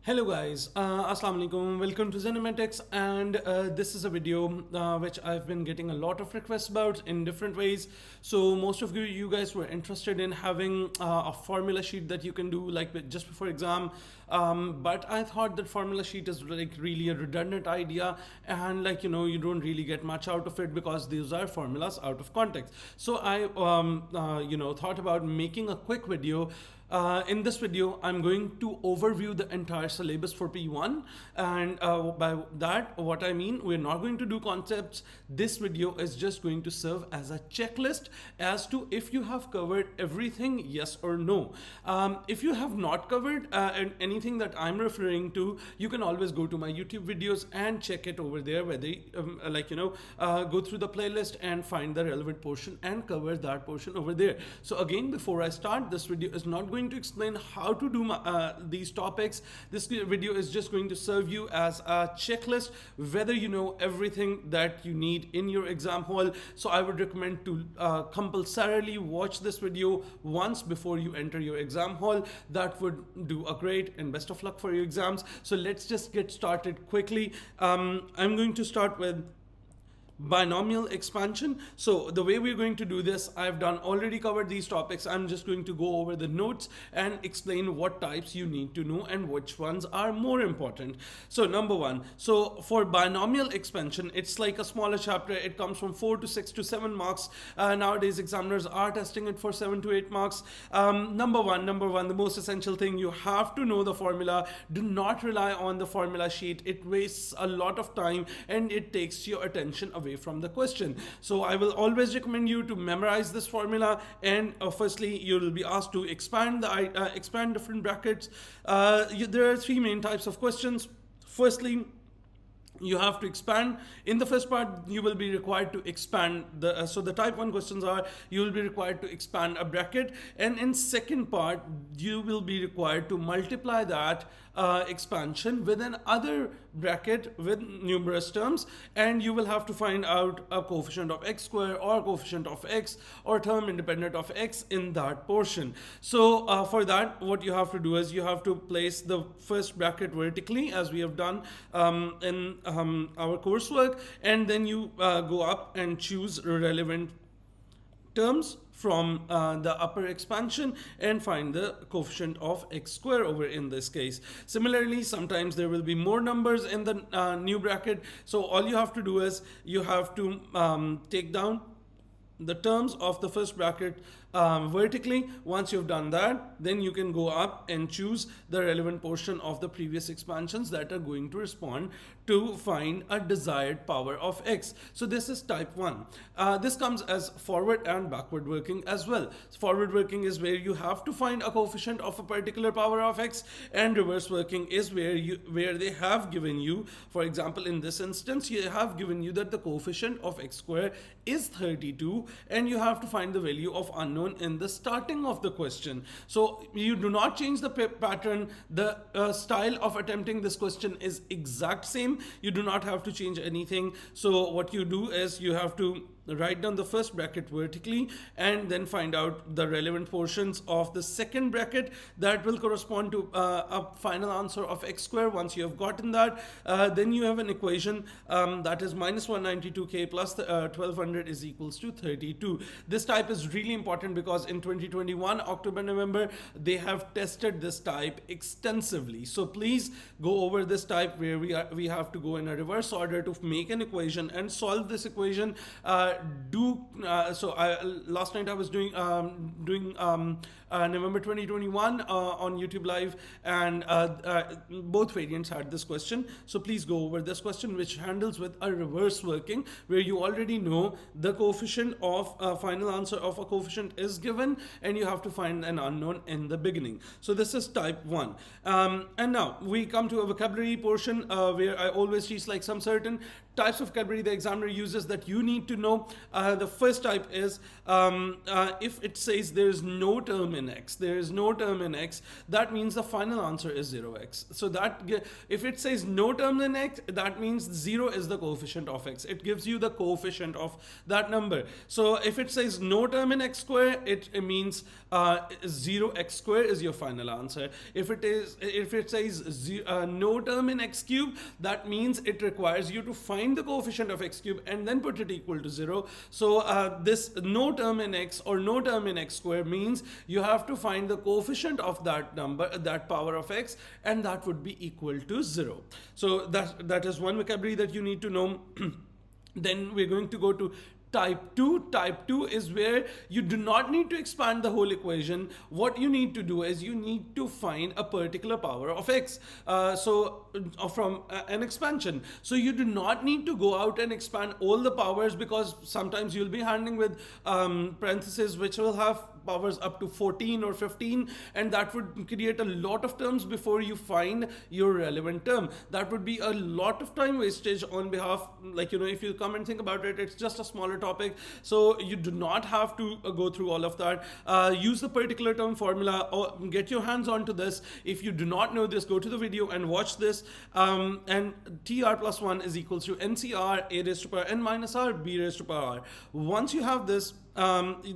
Hello guys, Assalamu alaikum, welcome to ZAINEMATICS, and this is a video which I've been getting a lot of requests about in different ways. So most of you guys were interested in having a formula sheet that you can do like just before exam, but I thought that formula sheet is like really a redundant idea, and you don't really get much out of it because these are formulas out of context. So I thought about making a quick video. In this video, I'm going to overview the entire syllabus for P1, and by that, what I mean, we're not going to do concepts. This video is just going to serve as a checklist as to if you have covered everything, yes or no. If you have not covered anything that I'm referring to, you can always go to my YouTube videos and check it over there, where they go through the playlist and find the relevant portion and cover that portion over there. So again, before I start, this video is not going to explain how to do these topics. This video is just going to serve you as a checklist, whether you know everything that you need in your exam hall. So I would recommend to compulsorily watch this video once before you enter your exam hall. That would do a great, and best of luck for your exams. So let's just get started quickly. I'm going to start with binomial expansion. So the way we're going to do this, I've already covered these topics. I'm just going to go over the notes and explain what types you need to know and which ones are more important. So number one, so for binomial expansion, it's like a smaller chapter. It comes from 4 to 6 to 7 marks. Nowadays examiners are testing it for 7 to 8 marks. Number one, the most essential thing, you have to know the formula. Do not rely on the formula sheet. It wastes a lot of time and it takes your attention away from the question. So I will always recommend you to memorize this formula, and firstly you will be asked to expand different brackets. There are three main types of questions. Firstly, you have to expand. In the first part, you will be required to expand the so the type 1 questions are, you will be required to expand a bracket, and in second part you will be required to multiply that expansion with an other bracket with numerous terms, and you will have to find out a coefficient of x square or coefficient of x or term independent of x in that portion. So for that, what you have to do is you have to place the first bracket vertically, as we have done in our coursework, and then you go up and choose relevant terms from the upper expansion and find the coefficient of x square over in this case. Similarly, sometimes there will be more numbers in the new bracket. So all you have to do is you have to take down the terms of the first bracket vertically. Once you've done that, then you can go up and choose the relevant portion of the previous expansions that are going to respond to find a desired power of x. So this is type 1. This comes as forward and backward working as well. Forward working is where you have to find a coefficient of a particular power of x, and reverse working is where they have given you, for example in this instance, you have given you that the coefficient of x square is 32, and you have to find the value of unknown in the starting of the question. So you do not change the pattern. The style of attempting this question is exact same. You do not have to change anything. So what you do is you have to write down the first bracket vertically and then find out the relevant portions of the second bracket that will correspond to a final answer of x square. Once you have gotten that, then you have an equation that is minus 192k plus 1200 is equals to 32. This type is really important because in 2021 October November they have tested this type extensively. So please go over this type where we have to go in a reverse order to make an equation and solve this equation. Last night I was doing November 2021 on YouTube Live, and both variants had this question. So please go over this question, which handles with a reverse working, where you already know the coefficient of final answer of a coefficient is given, and you have to find an unknown in the beginning. So this is type 1. And now we come to a vocabulary portion where I always teach like some certain types of vocabulary the examiner uses that you need to know. The first type is if it says there is no term in x, there is no term in x, that means the final answer is 0x. So that if it says no term in x, that means 0 is the coefficient of x. It gives you the coefficient of that number. So if it says no term in x square, it means 0x square is your final answer. If it says no term in x cube, that means it requires you to find the coefficient of x cube and then put it equal to 0. So this no term in x or no term in x square means you have to find the coefficient of that number, that power of x, and that would be equal to 0. So that is one vocabulary that you need to know. Then we're going to go to type 2. Type 2 is where you do not need to expand the whole equation. What you need to do is you need to find a particular power of x from an expansion. So you do not need to go out and expand all the powers, because sometimes you'll be handling with parentheses which will have powers up to 14 or 15, and that would create a lot of terms before you find your relevant term. That would be a lot of time wastage on behalf, like, if you come and think about it, it's just a smaller topic, so you do not have to go through all of that. Use the particular term formula or get your hands onto this. If you do not know this, go to the video and watch this. And TR plus 1 is equals to NCR a raised to power n minus r b raised to power r. Once you have this,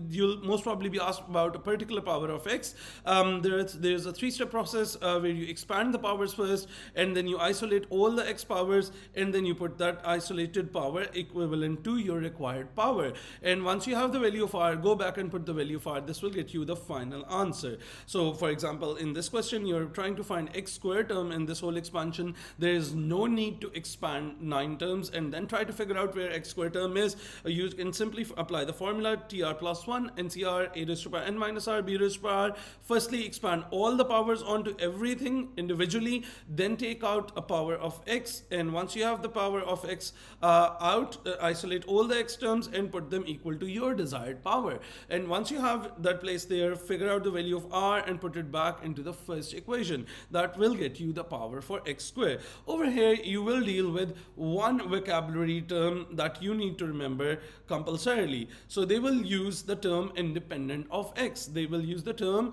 you'll most probably be asked about a particular power of x. There's a three-step process where you expand the powers first, and then you isolate all the x powers, and then you put that isolated power equivalent to your required power. And once you have the value of r, go back and put the value of r. This will get you the final answer. So for example, in this question, you're trying to find x square term in this whole expansion. There is no need to expand 9 terms and then try to figure out where x square term is. You can simply apply the formula TR plus 1, NCR a raised to power n minus r b raised to power r. Firstly, expand all the powers onto everything individually, then take out a power of x, and once you have the power of x isolate all the x terms and put them equal to your desired power. And once you have that place there, figure out the value of r and put it back into the first equation. That will get you the power for x square. Over here, you will deal with one vocabulary term that you need to remember compulsorily. So they will use the term independent of x. They will use the term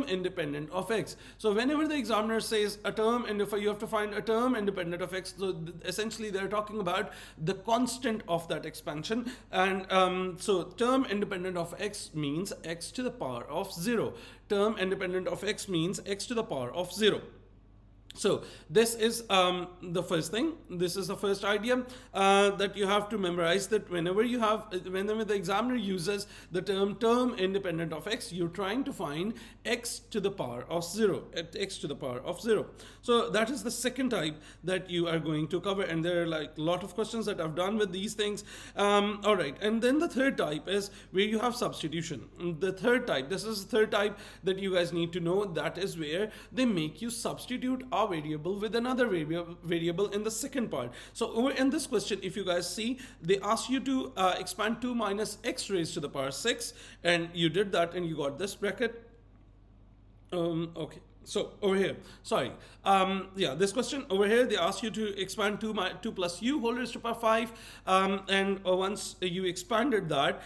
independent of x. So whenever the examiner says a term, and if you have to find a term independent of x, so essentially they're talking about the constant of that expansion. And so term independent of x means x to the power of 0. Term independent of x means x to the power of 0. So this is the first thing. This is the first idea that you have to memorize, that whenever the examiner uses the term independent of x, you're trying to find x to the power of 0, x to the power of 0. So that is the second type that you are going to cover, and there are like a lot of questions that I've done with these things. All right, and then the third type is where you have substitution. The third type, this is the third type that you guys need to know. That is where they make you substitute a variable with another variable in the second part. So over in this question, if you guys see, they ask you to expand 2 minus x raised to the power 6, and you did that and you got this bracket. Okay. So over here, sorry, this question over here, they ask you to expand 2 plus u whole raised to power 5, and once you expanded that,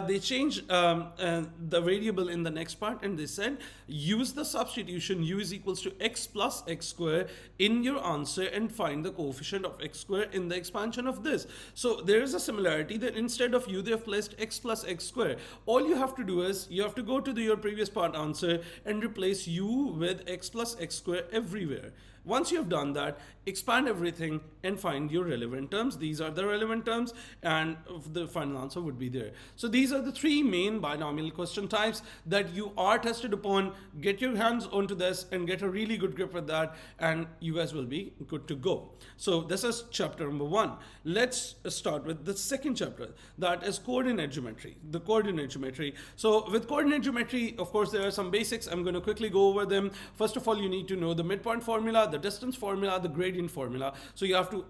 they changed the variable in the next part, and they said use the substitution u is equals to x plus x square in your answer and find the coefficient of x square in the expansion of this. So there is a similarity that instead of u, they have placed x plus x square. All you have to do is you have to go to your previous part answer and replace u with x plus x square everywhere. Once you have done that, expand everything and find your relevant terms. These are the relevant terms, and the final answer would be there. So these are the three main binomial question types that you are tested upon. Get your hands onto this and get a really good grip with that, and you guys will be good to go. So this is chapter number 1. Let's start with the second chapter, that is coordinate geometry, the coordinate geometry. So with coordinate geometry, of course, there are some basics. I'm going to quickly go over them. First of all, you need to know the midpoint formula, the distance formula, the gradient formula. So you have to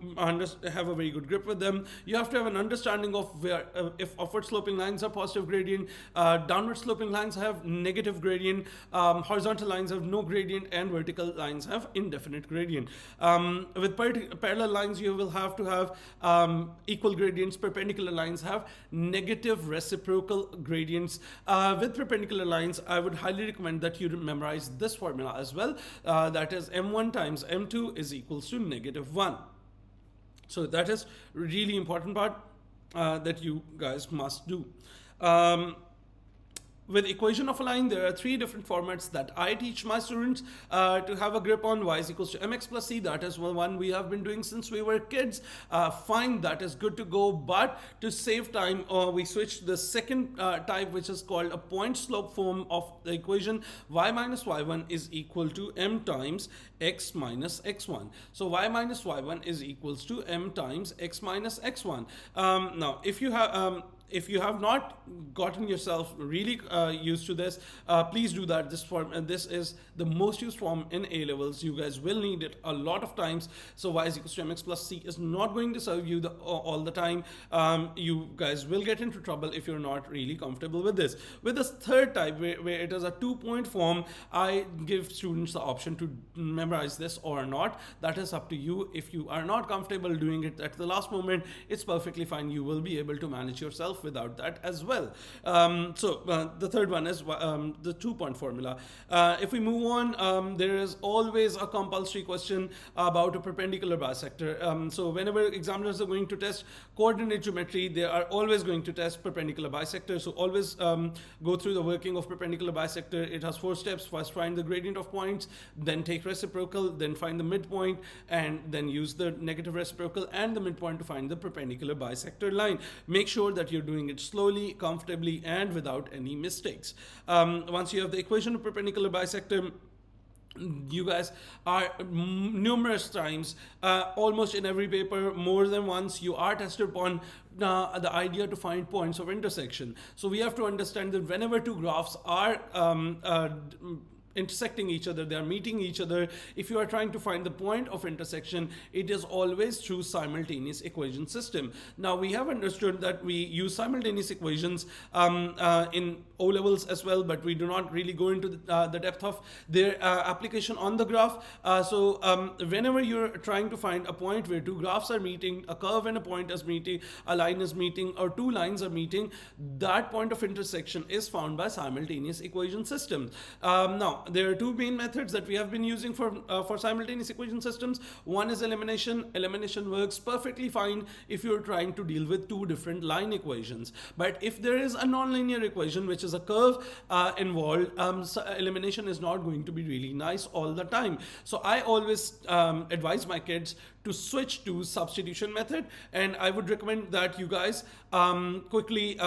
have a very good grip with them. You have to have an understanding of where if upward sloping lines are positive gradient, downward sloping lines have negative gradient, horizontal lines have no gradient, and vertical lines have indefinite gradient. With parallel lines, you will have to have equal gradients. Perpendicular lines have negative reciprocal gradients. With perpendicular lines, I would highly recommend that you memorize this formula as well. That is m1 times m2 is equals to -1. So that is really important part that you guys must do. With equation of a line, there are 3 different formats that I teach my students to have a grip on. Y is equals to mx plus c. That is one we have been doing since we were kids. Fine, that is good to go. But to save time, we switched the second type, which is called a point slope form of the equation. Y minus y1 is equal to m times x minus x1. So y minus y1 is equals to m times x minus x1. Now, if you have not gotten yourself really used to this, please do that. This is the most used form in A levels. You guys will need it a lot of times. So y is equals to mx plus c is not going to serve you all the time. You guys will get into trouble if you're not really comfortable with this. With this third type, where it is a 2-point form, I give students the option to memorize this or not. That is up to you. If you are not comfortable doing it at the last moment, it's perfectly fine. You will be able to manage yourself without that as well. The third one is the 2-point formula. If we move on, there is always a compulsory question about a perpendicular bisector. So whenever examiners are going to test coordinate geometry, they are always going to test perpendicular bisector. So always go through the working of perpendicular bisector. It has 4 steps. First, find the gradient of points, then take reciprocal, then find the midpoint, and then use the negative reciprocal and the midpoint to find the perpendicular bisector line. Make sure that you're doing it slowly, comfortably, and without any mistakes. Once you have the equation of perpendicular bisector, you guys are numerous times, almost in every paper, more than once, you are tested upon the idea to find points of intersection. So we have to understand that whenever 2 graphs are intersecting each other, they are meeting each other, if you are trying to find the point of intersection, it is always through simultaneous equation system. Now we have understood that we use simultaneous equations in O levels as well, but we do not really go into the depth of their application on the graph. Whenever you're trying to find a point where 2 graphs are meeting, a curve and a point is meeting, a line is meeting, or 2 lines are meeting, that point of intersection is found by simultaneous equation system. Now, there are 2 main methods that we have been using for simultaneous equation systems. One is elimination. Elimination works perfectly fine if you're trying to deal with 2 different line equations. But if there is a nonlinear equation, which is a curve involved, elimination is not going to be really nice all the time. So I always advise my kids to switch to substitution method, and I would recommend that you guys quickly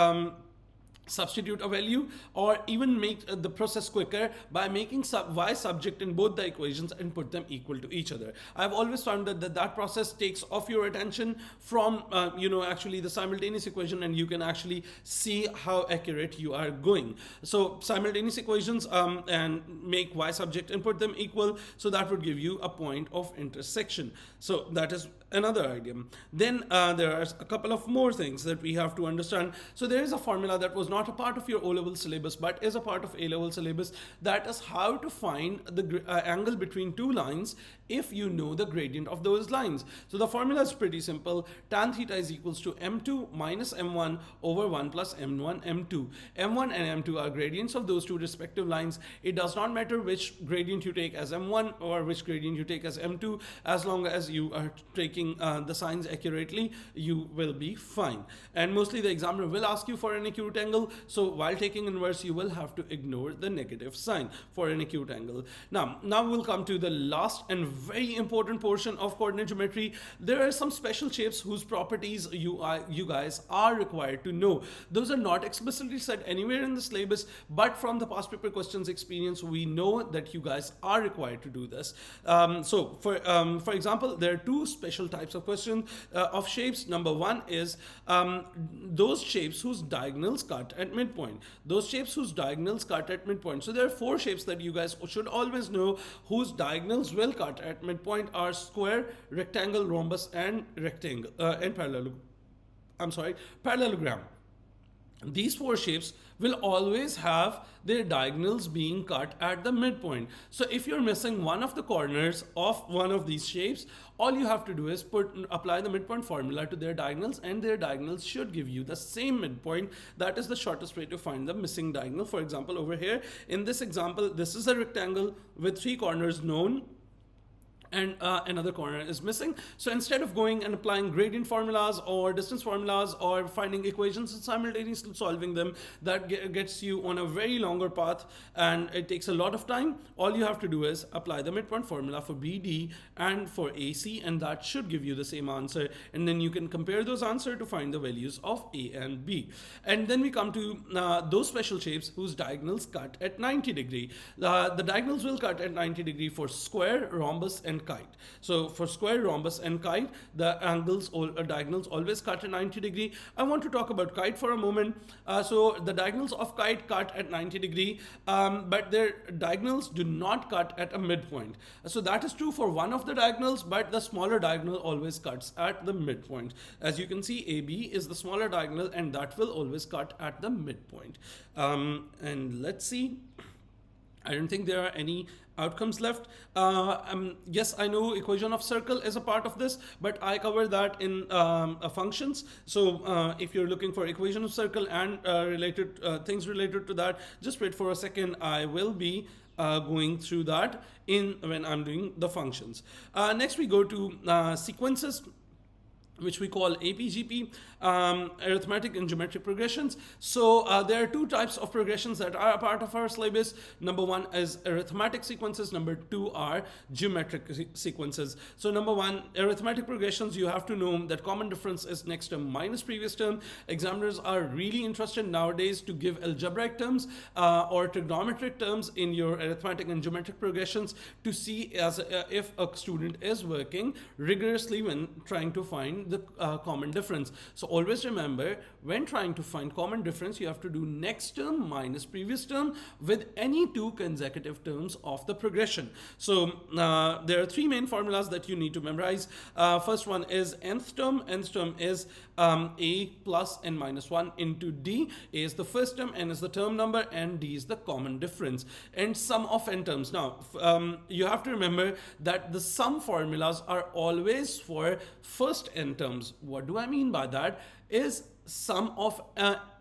substitute a value, or even make the process quicker by making y subject in both the equations and put them equal to each other. I've always found that process takes off your attention from actually the simultaneous equation, and you can actually see how accurate you are going. So simultaneous equations and make y subject and put them equal, so that would give you a point of intersection. So that is another idea. Then there are a couple of more things that we have to understand. So there is a formula that was not a part of your O-level syllabus but is a part of A-level syllabus. That is how to find the angle between 2 lines if you know the gradient of those lines. So the formula is pretty simple. Tan theta is equals to m2 minus m1 over 1 plus m1 m2. m1 and m2 are gradients of those 2 respective lines. It does not matter which gradient you take as m1 or which gradient you take as m2. As long as you are taking the signs accurately, you will be fine. And mostly the examiner will ask you for an acute angle. So while taking inverse, you will have to ignore the negative sign for an acute angle. Now we'll come to the last and very important portion of coordinate geometry. There are some special shapes whose properties you guys are required to know. Those are not explicitly said anywhere in the syllabus, but from the past paper questions experience, we know that you guys are required to do this. So for example, there are 2 special types of questions of shapes. Number 1 is those shapes whose diagonals cut at midpoint. Those shapes whose diagonals cut at midpoint. So there are 4 shapes that you guys should always know whose diagonals will cut at midpoint are square, rectangle, rhombus, and rectangle and parallelogram. These 4 shapes will always have their diagonals being cut at the midpoint. So if you're missing one of the corners of one of these shapes, all you have to do is apply the midpoint formula to their diagonals, and their diagonals should give you the same midpoint. That is the shortest way to find the missing diagonal. For example, over here in this example, this is a rectangle with 3 corners known, and another corner is missing. So instead of going and applying gradient formulas or distance formulas or finding equations and simultaneously solving them, that gets you on a very longer path and it takes a lot of time. All you have to do is apply the midpoint formula for BD and for AC, and that should give you the same answer. And then you can compare those answers to find the values of A and B. And then we come to those special shapes whose diagonals cut at 90 degree. The diagonals will cut at 90 degree for square, rhombus, and kite. So for square, rhombus, and kite, the diagonals always cut at 90 degree. I want to talk about kite for a moment. So the diagonals of kite cut at 90 degree, but their diagonals do not cut at a midpoint. So that is true for one of the diagonals, but the smaller diagonal always cuts at the midpoint. As you can see, AB is the smaller diagonal, and that will always cut at the midpoint. And let's see. I don't think there are any outcomes left. Yes, I know equation of circle is a part of this, but I cover that in functions. So if you're looking for equation of circle and related things related to that, just wait for a second. I will be going through that when I'm doing the functions. Next we go to sequences, which we call APGP, arithmetic and geometric progressions. So there are 2 types of progressions that are a part of our syllabus. Number 1 is arithmetic sequences. Number 2 are geometric sequences. So number 1, arithmetic progressions, you have to know that common difference is next term minus previous term. Examiners are really interested nowadays to give algebraic terms or trigonometric terms in your arithmetic and geometric progressions to see if a student is working rigorously when trying to find the common difference. So always remember, when trying to find common difference, you have to do next term minus previous term with any 2 consecutive terms of the progression. So there are 3 main formulas that you need to memorize. First one is nth term. Nth term is a plus n minus 1 into d. A is the first term, n is the term number, and d is the common difference. And sum of n terms. Now you have to remember that the sum formulas are always for first n terms. What do I mean by that? Is sum of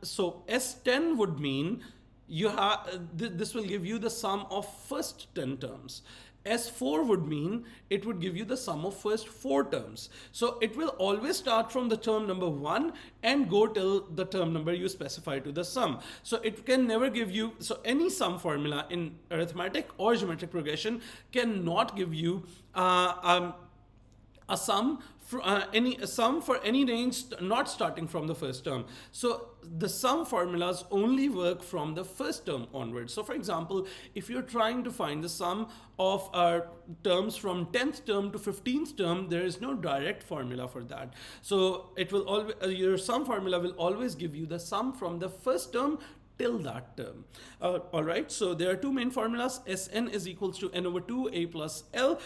so S10 would mean you have this will give you the sum of first 10 terms. S4 would mean it would give you the sum of first 4 terms. So it will always start from the term number 1 and go till the term number you specify to the sum. So it can never give you, so any sum formula in arithmetic or geometric progression cannot give you a sum for any range not starting from the first term. So the sum formulas only work from the first term onwards. So for example, if you're trying to find the sum of terms from 10th term to 15th term, there is no direct formula for that. So it will always your sum formula will always give you the sum from the first term till that term. All right, so there are 2 main formulas. Sn is equals to n over 2 a plus l.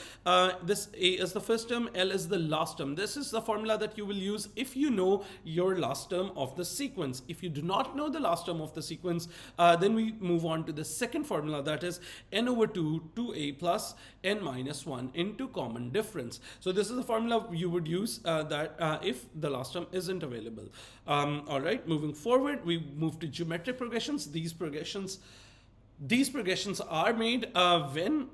This a is the first term, l is the last term. This is the formula that you will use if you know your last term of the sequence. If you do not know the last term of the sequence, then we move on to the second formula, that is n over 2 2a plus n minus 1 into common difference. So this is the formula you would use if the last term isn't available. All right, moving forward, we move to geometric progressions. These progressions are made when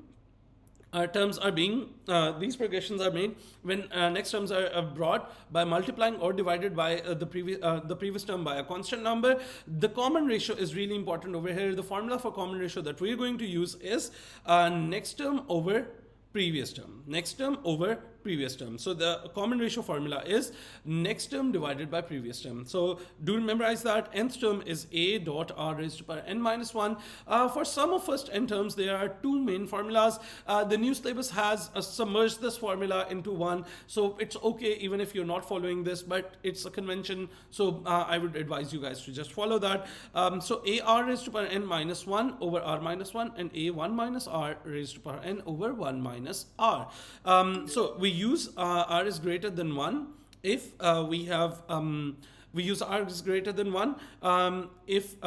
terms are being these progressions are made when next terms are brought by multiplying or divided by the previous term by a constant number. The common ratio is really important over here. The formula for common ratio that we're going to use is next term over previous term. Next term over previous term. So the common ratio formula is next term divided by previous term. So do memorize that. Nth term is a dot r raised to power n minus 1. For sum of first n terms, there are two main formulas. The new syllabus has submerged this formula into one, so it's okay even if you're not following this, but it's a convention, so I would advise you guys to just follow that. So a r raised to power n minus 1 over r minus 1, and a 1 minus r raised to power n over 1 minus r. So we use r is greater than 1 if we use r is greater than 1 if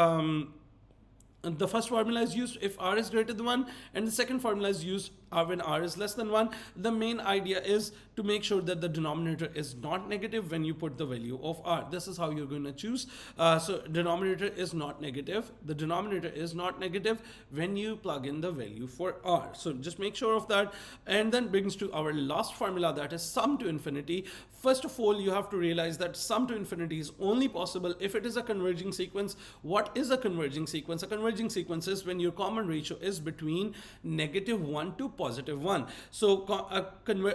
the first formula is used if r is greater than 1, and the second formula is used when r is less than 1. The main idea is to make sure that the denominator is not negative when you put the value of r. This is how you're going to choose. So denominator is not negative. The denominator is not negative when you plug in the value for r. So just make sure of that. And then brings to our last formula, that is sum to infinity. First of all, you have to realize that sum to infinity is only possible if it is a converging sequence. What is a converging sequence? A converging sequence is when your common ratio is between -1 to +1. So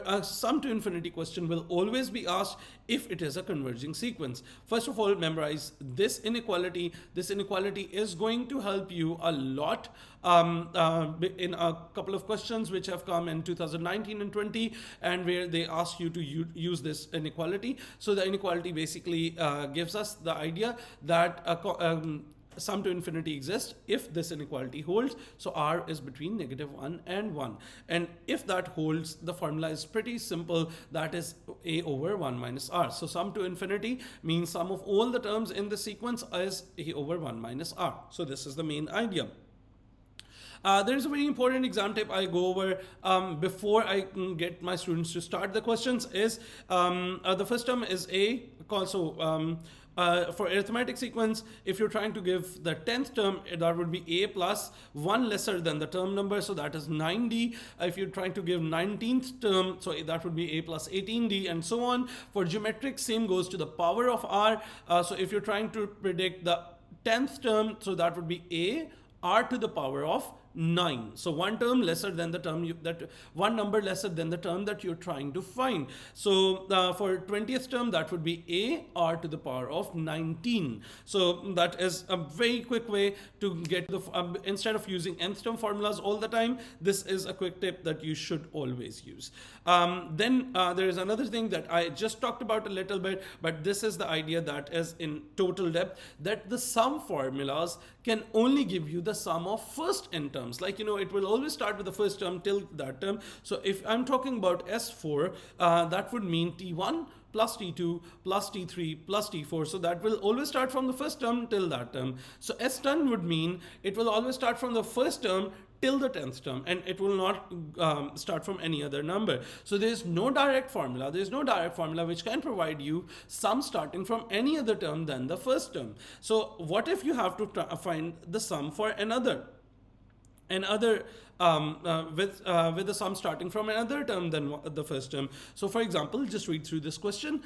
a sum to infinity question will always be asked if it is a converging sequence. First of all, memorize this inequality. This inequality is going to help you a lot in a couple of questions which have come in 2019 and 20, and where they ask you to use this inequality. So the inequality basically gives us the idea that sum to infinity exists if this inequality holds. So r is between -1 and 1. And if that holds, the formula is pretty simple. That is a over 1 minus r. So sum to infinity means sum of all the terms in the sequence is a over 1 minus r. So this is the main idea. There is a very important exam tip I go over before I get my students to start the questions. Is the first term is a. Also, for arithmetic sequence, if you're trying to give the 10th term, that would be a plus 1 lesser than the term number, so that is 9d. If you're trying to give 19th term, so that would be a plus 18d, and so on. For geometric, same goes to the power of r. So if you're trying to predict the 10th term, so that would be a r to the power of 9. So one term lesser than the term one number lesser than the term that you're trying to find. So for 20th term, that would be a r to the power of 19. So that is a very quick way to get the instead of using nth term formulas all the time, this is a quick tip that you should always use. Then there is another thing that I just talked about a little bit, but this is the idea that is in total depth, that the sum formulas can only give you the sum of first n terms. Like, it will always start with the first term till that term. So if I'm talking about S4, that would mean T1 plus T2 plus T3 plus T4. So that will always start from the first term till that term. So S10 would mean it will always start from the first term till the 10th term, and it will not start from any other number. So there is no direct formula. There is no direct formula which can provide you sum starting from any other term than the first term. So what if you have to find the sum for another with the sum starting from another term than the first term? So for example, just read through this question.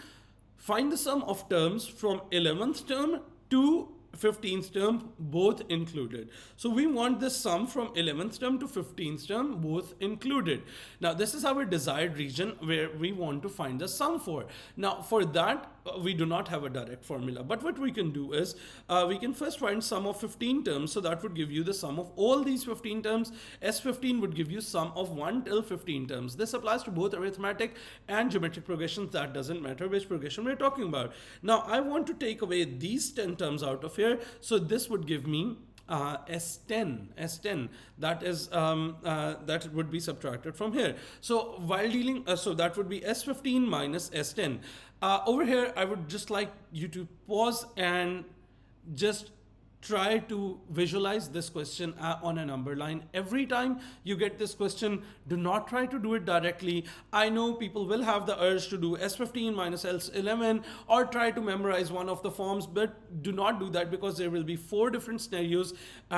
Find the sum of terms from 11th term to 15th term, both included. So we want this sum from 11th term to 15th term, both included. Now this is our desired region where we want to find the sum for. Now for that, we do not have a direct formula, but what we can do is we can first find sum of 15 terms. So that would give you the sum of all these 15 terms. S15 would give you sum of 1 till 15 terms. This applies to both arithmetic and geometric progressions. That doesn't matter which progression we're talking about. Now I want to take away these 10 terms out of here. So this would give me S10, that is that would be subtracted from here. So while dealing, so that would be S15 minus S10. Over here, I would just like you to pause and just try to visualize this question on a number line. Every time you get this question, do not try to do it directly. I know people will have the urge to do S15 minus S11 or try to memorize one of the forms, but do not do that, because there will be 4 different scenarios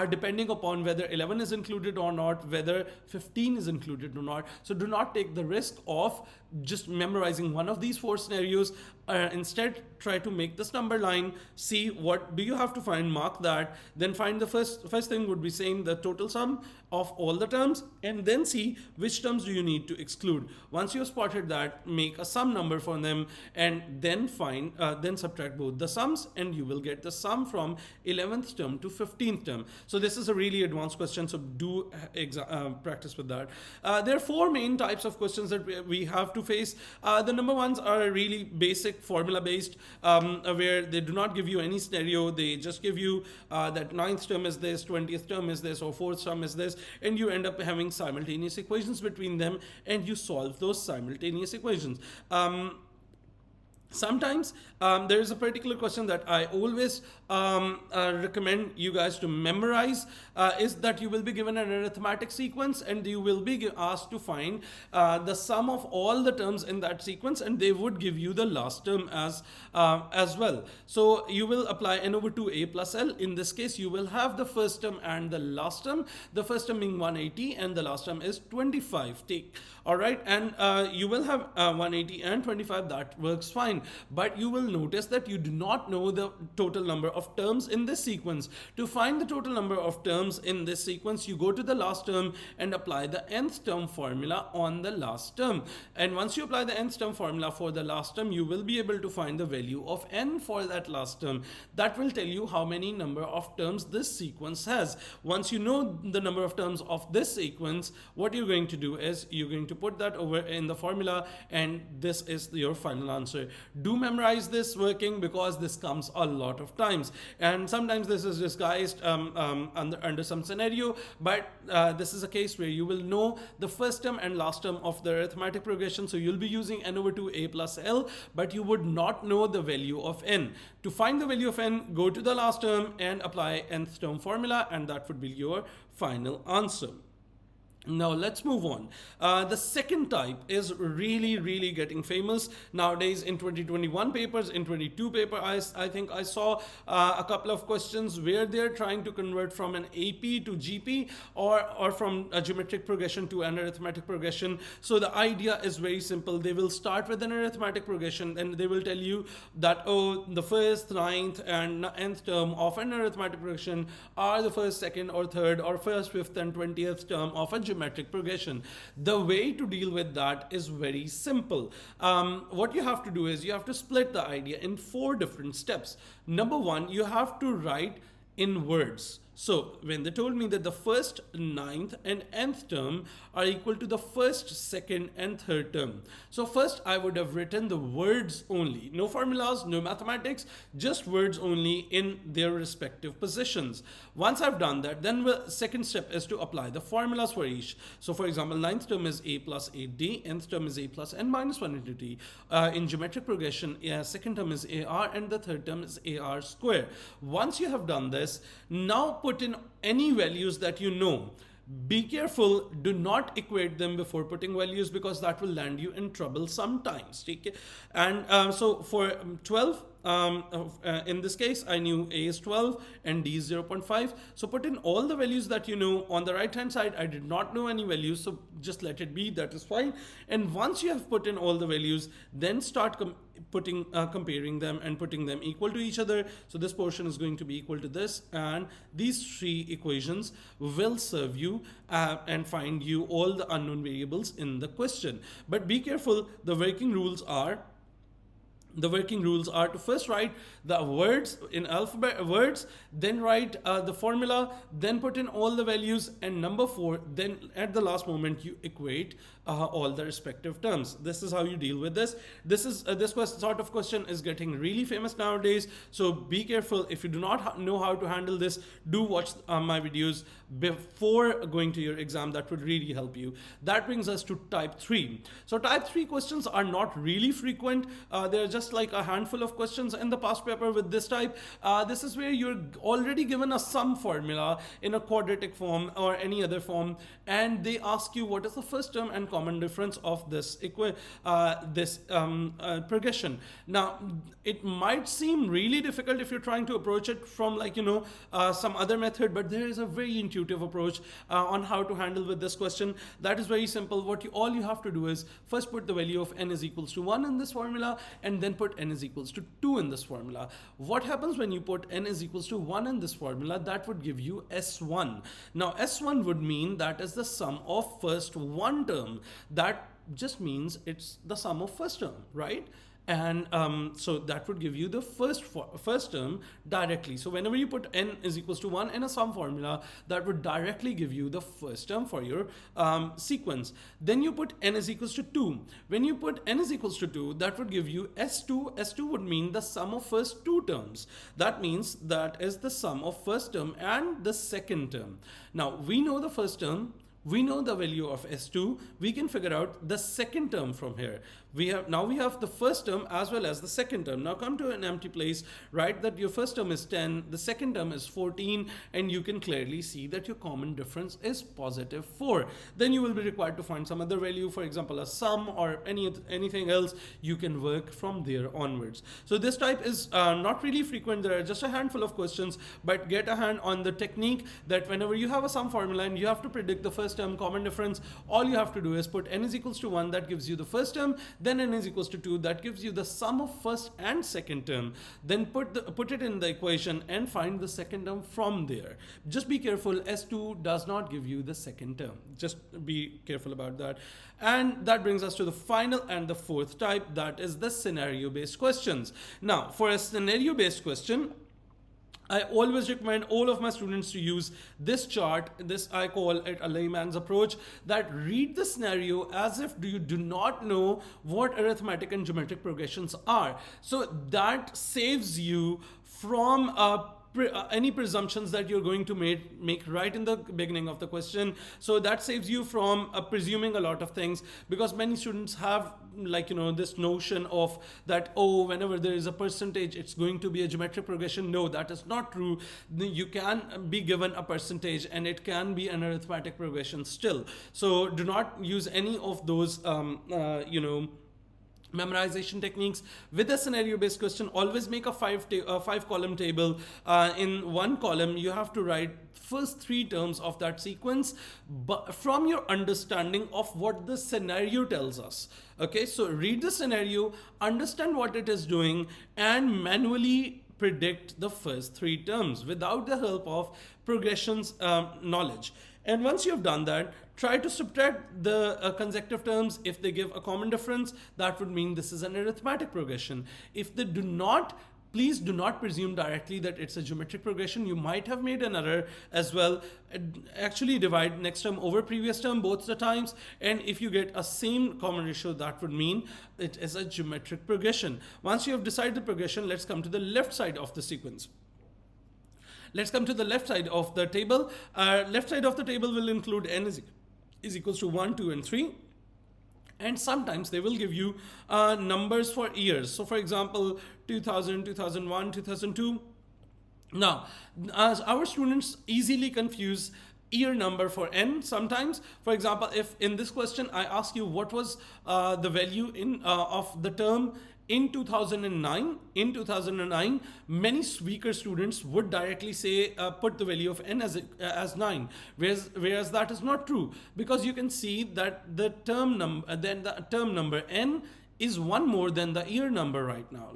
depending upon whether 11 is included or not, whether 15 is included or not. So do not take the risk of just memorizing one of these 4 scenarios. Instead, try to make this number line, see what do you have to find, mark that, that, then find the first thing would be saying the total sum of all the terms, and then see which terms do you need to exclude. Once you've spotted that, make a sum number for them, and then then subtract both the sums, and you will get the sum from 11th term to 15th term. So this is a really advanced question, so do practice with that. There are four main types of questions that we have to face. The number ones are really basic formula based, where they do not give you any scenario. They just give you that 9th term is this, 20th term is this, or 4th term is this, and you end up having simultaneous equations between them, and you solve those simultaneous equations. Sometimes there is a particular question that I always recommend you guys to memorize, is that you will be given an arithmetic sequence, and you will be asked to find the sum of all the terms in that sequence, and they would give you the last term as well. So you will apply n over 2a plus l. In this case, you will have the first term and the last term. The first term being 180 and the last term is 25. All right, and you will have 180 and 25. That works fine. But you will notice that you do not know the total number of terms in this sequence. To find the total number of terms in this sequence, you go to the last term and apply the nth term formula on the last term. And once you apply the nth term formula for the last term, you will be able to find the value of n for that last term. That will tell you how many number of terms this sequence has. Once you know the number of terms of this sequence, what you're going to do is you're going to put that over in the formula, and this is your final answer. Do memorize this working, because this comes a lot of times, and sometimes this is disguised under some scenario, but this is a case where you will know the first term and last term of the arithmetic progression, so you'll be using n over 2a plus l, but you would not know the value of n. To find the value of n, go to the last term and apply nth term formula, and that would be your final answer. Now let's move on. The second type is really getting famous nowadays. In 2021 papers, in 22 paper, I think I saw a couple of questions where they're trying to convert from an AP to GP, or from a geometric progression to an arithmetic progression. So the idea is very simple. They will start with an arithmetic progression, and they will tell you that, oh, the first, 9th and nth term of an arithmetic progression are the first, second, or third, or first, 5th and 20th term of a geometric progression. The way to deal with that is very simple. What you have to do is you have to split the idea in 4 different steps. Number 1, you have to write in words. So when they told me that the first, 9th and nth term are equal to the first, second and third term. So first I would have written the words only. No formulas, no mathematics, just words only in their respective positions. Once I've done that, then the second step is to apply the formulas for each. So for example, 9th term is a plus 8d, nth term is a plus n minus 1 into t. In geometric progression, second term is ar and the third term is ar square. Once you have done this, now put in any values that you know. Be careful, do not equate them before putting values, because that will land you in trouble sometimes. Okay? And so for 12, in this case, I knew a is 12 and d is 0.5. So put in all the values that you know. On the right hand side, I did not know any values, so just let it be, that is fine. And once you have put in all the values, then start comparing them and putting them equal to each other. So this portion is going to be equal to this, and these 3 equations will serve you and find you all the unknown variables in the question. But be careful, the working rules are to first write the words in alphabet words, then write the formula, then put in all the values, and number 4, then at the last moment you equate all the respective terms. This is how you deal with this. This sort of question is getting really famous nowadays, so be careful. If you do not know how to handle this, do watch my videos before going to your exam. That would really help you. That brings us to type 3. So type 3 questions are not really frequent. They're just like a handful of questions in the past paper with this type. This is where you're already given a sum formula in a quadratic form or any other form, and they ask you what is the first term and common difference of this progression. Now, it might seem really difficult if you're trying to approach it from like, some other method, but there is a very intuitive approach on how to handle with this question. That is very simple. All you have to do is first put the value of n is equals to 1 in this formula, and then put n is equals to 2 in this formula. What happens when you put n is equals to 1 in this formula? That would give you S1. Now, S1 would mean that is the sum of first one term. That just means it's the sum of first term, right? And so that would give you the first term directly. So whenever you put n is equals to 1 in a sum formula, that would directly give you the first term for your sequence. Then you put n is equals to 2. When you put n is equals to 2, that would give you S2. S2 would mean the sum of first two terms. That means that is the sum of first term and the second term. Now, we know the first term. We know the value of S2. We can figure out the second term from here. We have the first term as well as the second term. Now come to an empty place, write that your first term is 10, the second term is 14, and you can clearly see that your common difference is positive 4. Then you will be required to find some other value, for example, a sum or anything else. You can work from there onwards. So this type is not really frequent. There are just a handful of questions, but get a hand on the technique that whenever you have a sum formula and you have to predict the first term common difference, all you have to do is put n is equals to 1, that gives you the first term, then n is equals to 2, that gives you the sum of first and second term. Then put it in the equation and find the second term from there. Just be careful, S2 does not give you the second term. Just be careful about that. And that brings us to the final and the fourth type, that is the scenario-based questions. Now, for a scenario-based question, I always recommend all of my students to use this chart. This, I call it a layman's approach, that read the scenario as if you do not know what arithmetic and geometric progressions are. So that saves you from any presumptions that you're going to make right in the beginning of the question. So that saves you from presuming a lot of things, because many students have this notion of that, oh, whenever there is a percentage, it's going to be a geometric progression. No, that is not true. You can be given a percentage and it can be an arithmetic progression still. So do not use any of those memorization techniques. With a scenario-based question, always make a five column table. In one column, you have to write first 3 terms of that sequence, but from your understanding of what the scenario tells us. Okay, so read the scenario, understand what it is doing, and manually predict the first 3 terms without the help of progressions knowledge. And once you have done that, try to subtract the consecutive terms. If they give a common difference, that would mean this is an arithmetic progression. If they do not, please do not presume directly that it's a geometric progression. You might have made an error as well. Actually divide next term over previous term both the times, and if you get a same common ratio, that would mean it is a geometric progression. Once you have decided the progression, let's come to the left side of the sequence. Let's come to the left side of the table. Left side of the table will include n is equals to 1, 2, and 3. And sometimes they will give you numbers for years. So for example, 2000, 2001, 2002. Now, as our students easily confuse year number for n sometimes. For example, if in this question I ask you what was the value of the term in 2009, many weaker students would directly say put the value of n as 9, whereas that is not true, because you can see that the term number n is 1 more than the year number right now,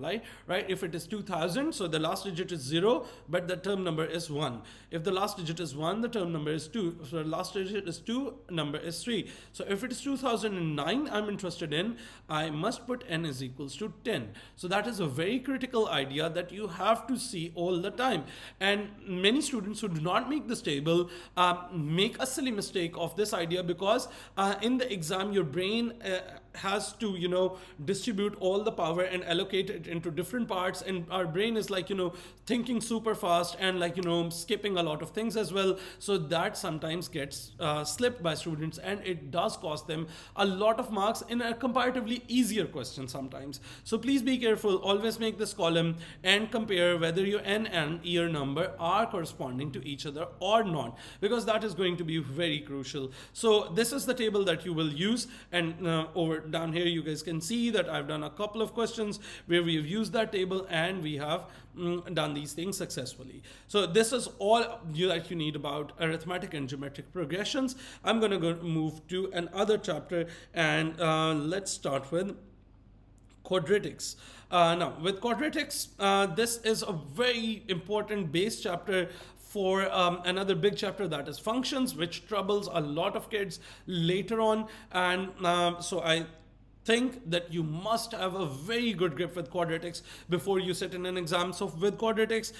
right? If it is 2000, so the last digit is 0, but the term number is 1. If the last digit is 1, the term number is 2. So the last digit is 2, number is 3. So if it is 2009 I'm interested in, I must put n is equals to 10. So that is a very critical idea that you have to see all the time. And many students who do not make this table make a silly mistake of this idea, because in the exam your brain has to, you know, distribute all the power and allocate it into different parts, and our brain is like, you know, thinking super fast and like, you know, skipping a lot of things as well. So that sometimes gets slipped by students, and it does cost them a lot of marks in a comparatively easier question sometimes. So please be careful, always make this column and compare whether your n and year number are corresponding to each other or not, because that is going to be very crucial. So this is the table that you will use, and over down here you guys can see that I've done a couple of questions where we have used that table and we have done these things successfully. So this is all that you need about arithmetic and geometric progressions. I'm going to move to another chapter, and let's start with quadratics. Now, with quadratics, this is a very important base chapter for another big chapter, that is functions, which troubles a lot of kids later on. And so I think that you must have a very good grip with quadratics before you sit in an exam. So with quadratics,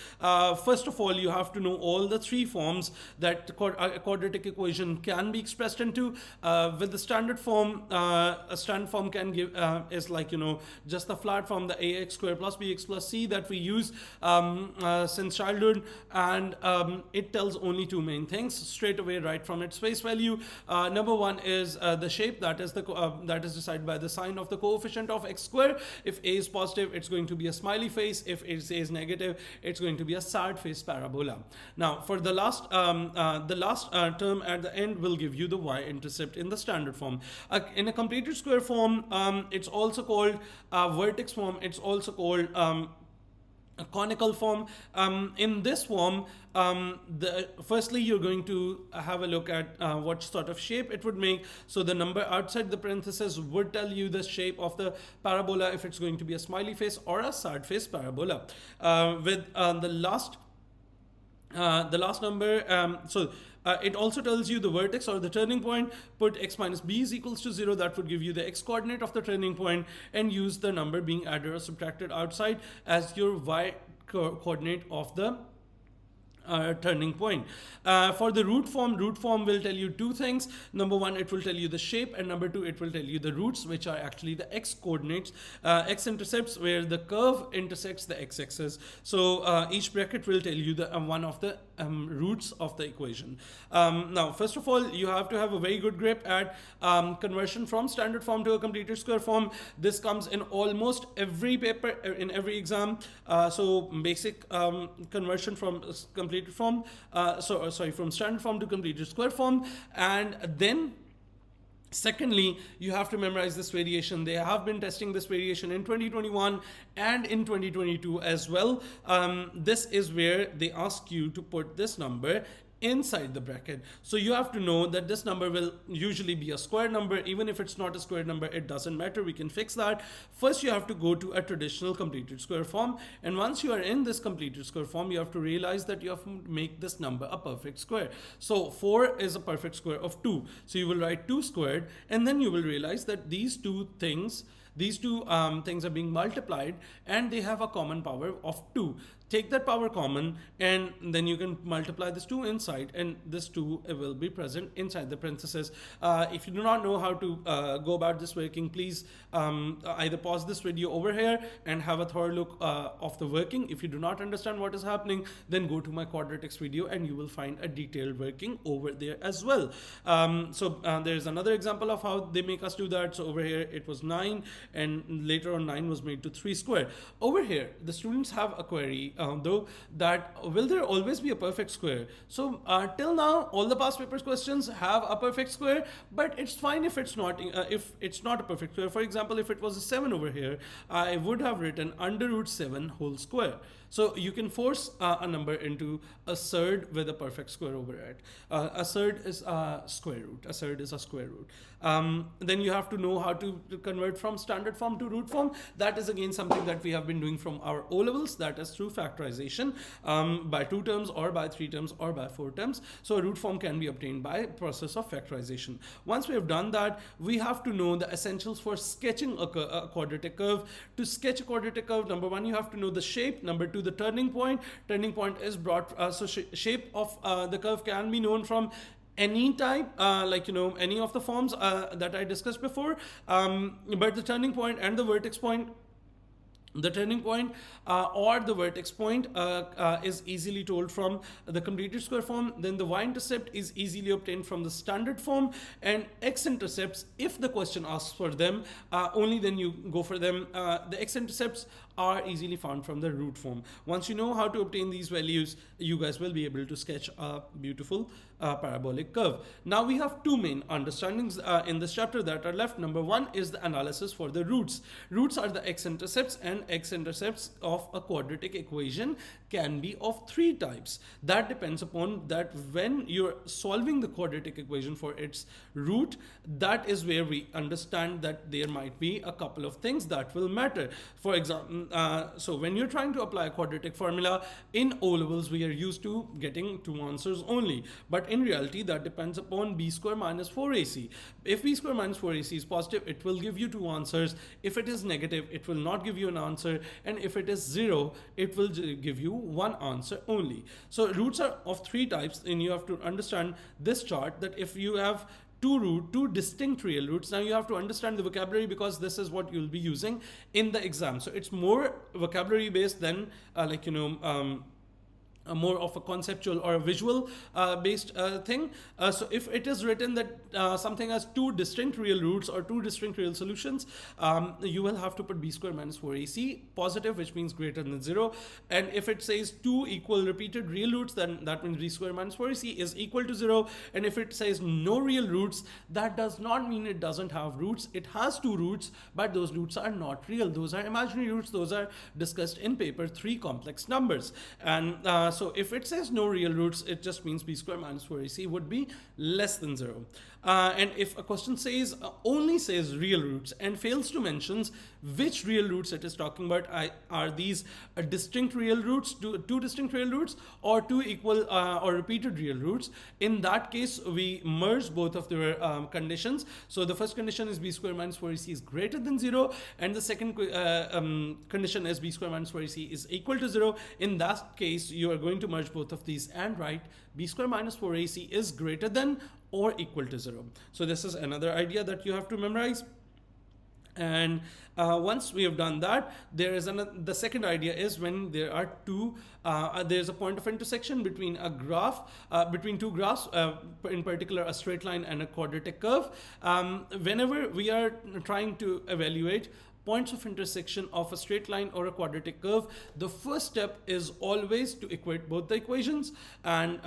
first of all, you have to know all the three forms that a quadratic equation can be expressed into. With the standard form, a standard form can give is like, you know, just the flat form, the ax squared plus bx plus c that we use since childhood, and it tells only two main things straight away right from its face value. Number one is the shape, that is decided by the sign of the coefficient of x square. If a is positive, it's going to be a smiley face. If a is negative, it's going to be a sad face parabola. Now, for the last term at the end will give you the y-intercept in the standard form. In a completed square form, it's also called vertex form. It's also called a conical form. In this form, firstly you're going to have a look at what sort of shape it would make. So the number outside the parenthesis would tell you the shape of the parabola, if it's going to be a smiley face or a sad face parabola. With the last number, it also tells you the vertex or the turning point. Put x minus b is equals to 0. That would give you the x coordinate of the turning point, and use the number being added or subtracted outside as your y coordinate of the turning point. For the root form will tell you two things. Number one, it will tell you the shape, and number two, it will tell you the roots, which are actually the x coordinates, x-intercepts, where the curve intersects the x-axis. So each bracket will tell you the one of the roots of the equation. Now, first of all, you have to have a very good grip at conversion from standard form to a completed square form. This comes in almost every paper, in every exam. So basic conversion from completed form, from standard form to completed square form, and then secondly, you have to memorize this variation. They have been testing this variation in 2021 and in 2022 as well. This is where they ask you to put this number inside the bracket. So you have to know that this number will usually be a square number. Even if it's not a square number, it doesn't matter, we can fix that. First, you have to go to a traditional completed square form, and once you are in this completed square form, you have to realize that you have to make this number a perfect square. So 4 is a perfect square of 2, so you will write 2 squared, and then you will realize that these two things are being multiplied, and they have a common power of 2. Take that power common, and then you can multiply this 2 inside, and this 2 will be present inside the parenthesis. If you do not know how to go about this working, please either pause this video over here and have a thorough look of the working. If you do not understand what is happening, then go to my quadratics video and you will find a detailed working over there as well. There's another example of how they make us do that. So over here it was 9, and later on 9 was made to 3 square. Over here the students have a query though, that will there always be a perfect square? So till now all the past papers questions have a perfect square, but it's fine if it's not a perfect square. For example, if it was a 7 over here, I would have written under root 7 whole square. So you can force a number into a third with a perfect square over it. A third is a square root. A third is a square root. Then you have to know how to convert from standard form to root form. That is again something that we have been doing from our O levels. That is through factorization by 2 terms or by 3 terms or by 4 terms. So a root form can be obtained by process of factorization. Once we have done that, we have to know the essentials for sketching a quadratic curve. To sketch a quadratic curve, number one, you have to know the shape. Number two, the turning point. Turning point is brought, shape of the curve can be known from any type, like, any of the forms that I discussed before. But the turning point and the vertex point, the turning point or the vertex point is easily told from the completed square form. Then the y-intercept is easily obtained from the standard form, and x-intercepts, if the question asks for them, only then you go for them. The x-intercepts are easily found from the root form. Once you know how to obtain these values, you guys will be able to sketch a beautiful parabolic curve. Now we have two main understandings in this chapter that are left. Number one is the analysis for the roots. Roots are the x-intercepts, and x-intercepts of a quadratic equation can be of three types. That depends upon that when you're solving the quadratic equation for its root, that is where we understand that there might be a couple of things that will matter. For example, so when you're trying to apply a quadratic formula in O levels, we are used to getting two answers only, but in reality that depends upon b square minus 4ac. If b square minus 4ac is positive, it will give you two answers. If it is negative, it will not give you an answer, and if it is 0, it will give you one answer only. So roots are of three types, and you have to understand this chart, that if you have two distinct real roots. Now you have to understand the vocabulary, because this is what you'll be using in the exam. So it's more vocabulary based than more of a conceptual or a visual based thing. So if it is written that something has two distinct real roots or two distinct real solutions, you will have to put b square minus 4ac positive, which means greater than 0. And if it says two equal repeated real roots, then that means b square minus 4ac is equal to 0. And if it says no real roots, that does not mean it doesn't have roots. It has two roots, but those roots are not real. Those are imaginary roots. Those are discussed in paper 3 complex numbers. And so if it says no real roots, it just means b square minus 4ac would be less than 0. And if a question says only says real roots and fails to mention which real roots it is talking about, are these distinct real roots, two distinct real roots, or two equal or repeated real roots, in that case we merge both of their conditions. So the first condition is b square minus 4ac is greater than 0, and the second condition is b square minus 4ac is equal to 0. In that case, you are going to merge both of these and write b square minus 4ac is greater than or equal to 0. So this is another idea that you have to memorize. And once we have done that, there is the second idea is when there are there's a point of intersection between a graph, between two graphs, in particular a straight line and a quadratic curve. Whenever we are trying to evaluate points of intersection of a straight line or a quadratic curve, the first step is always to equate both the equations and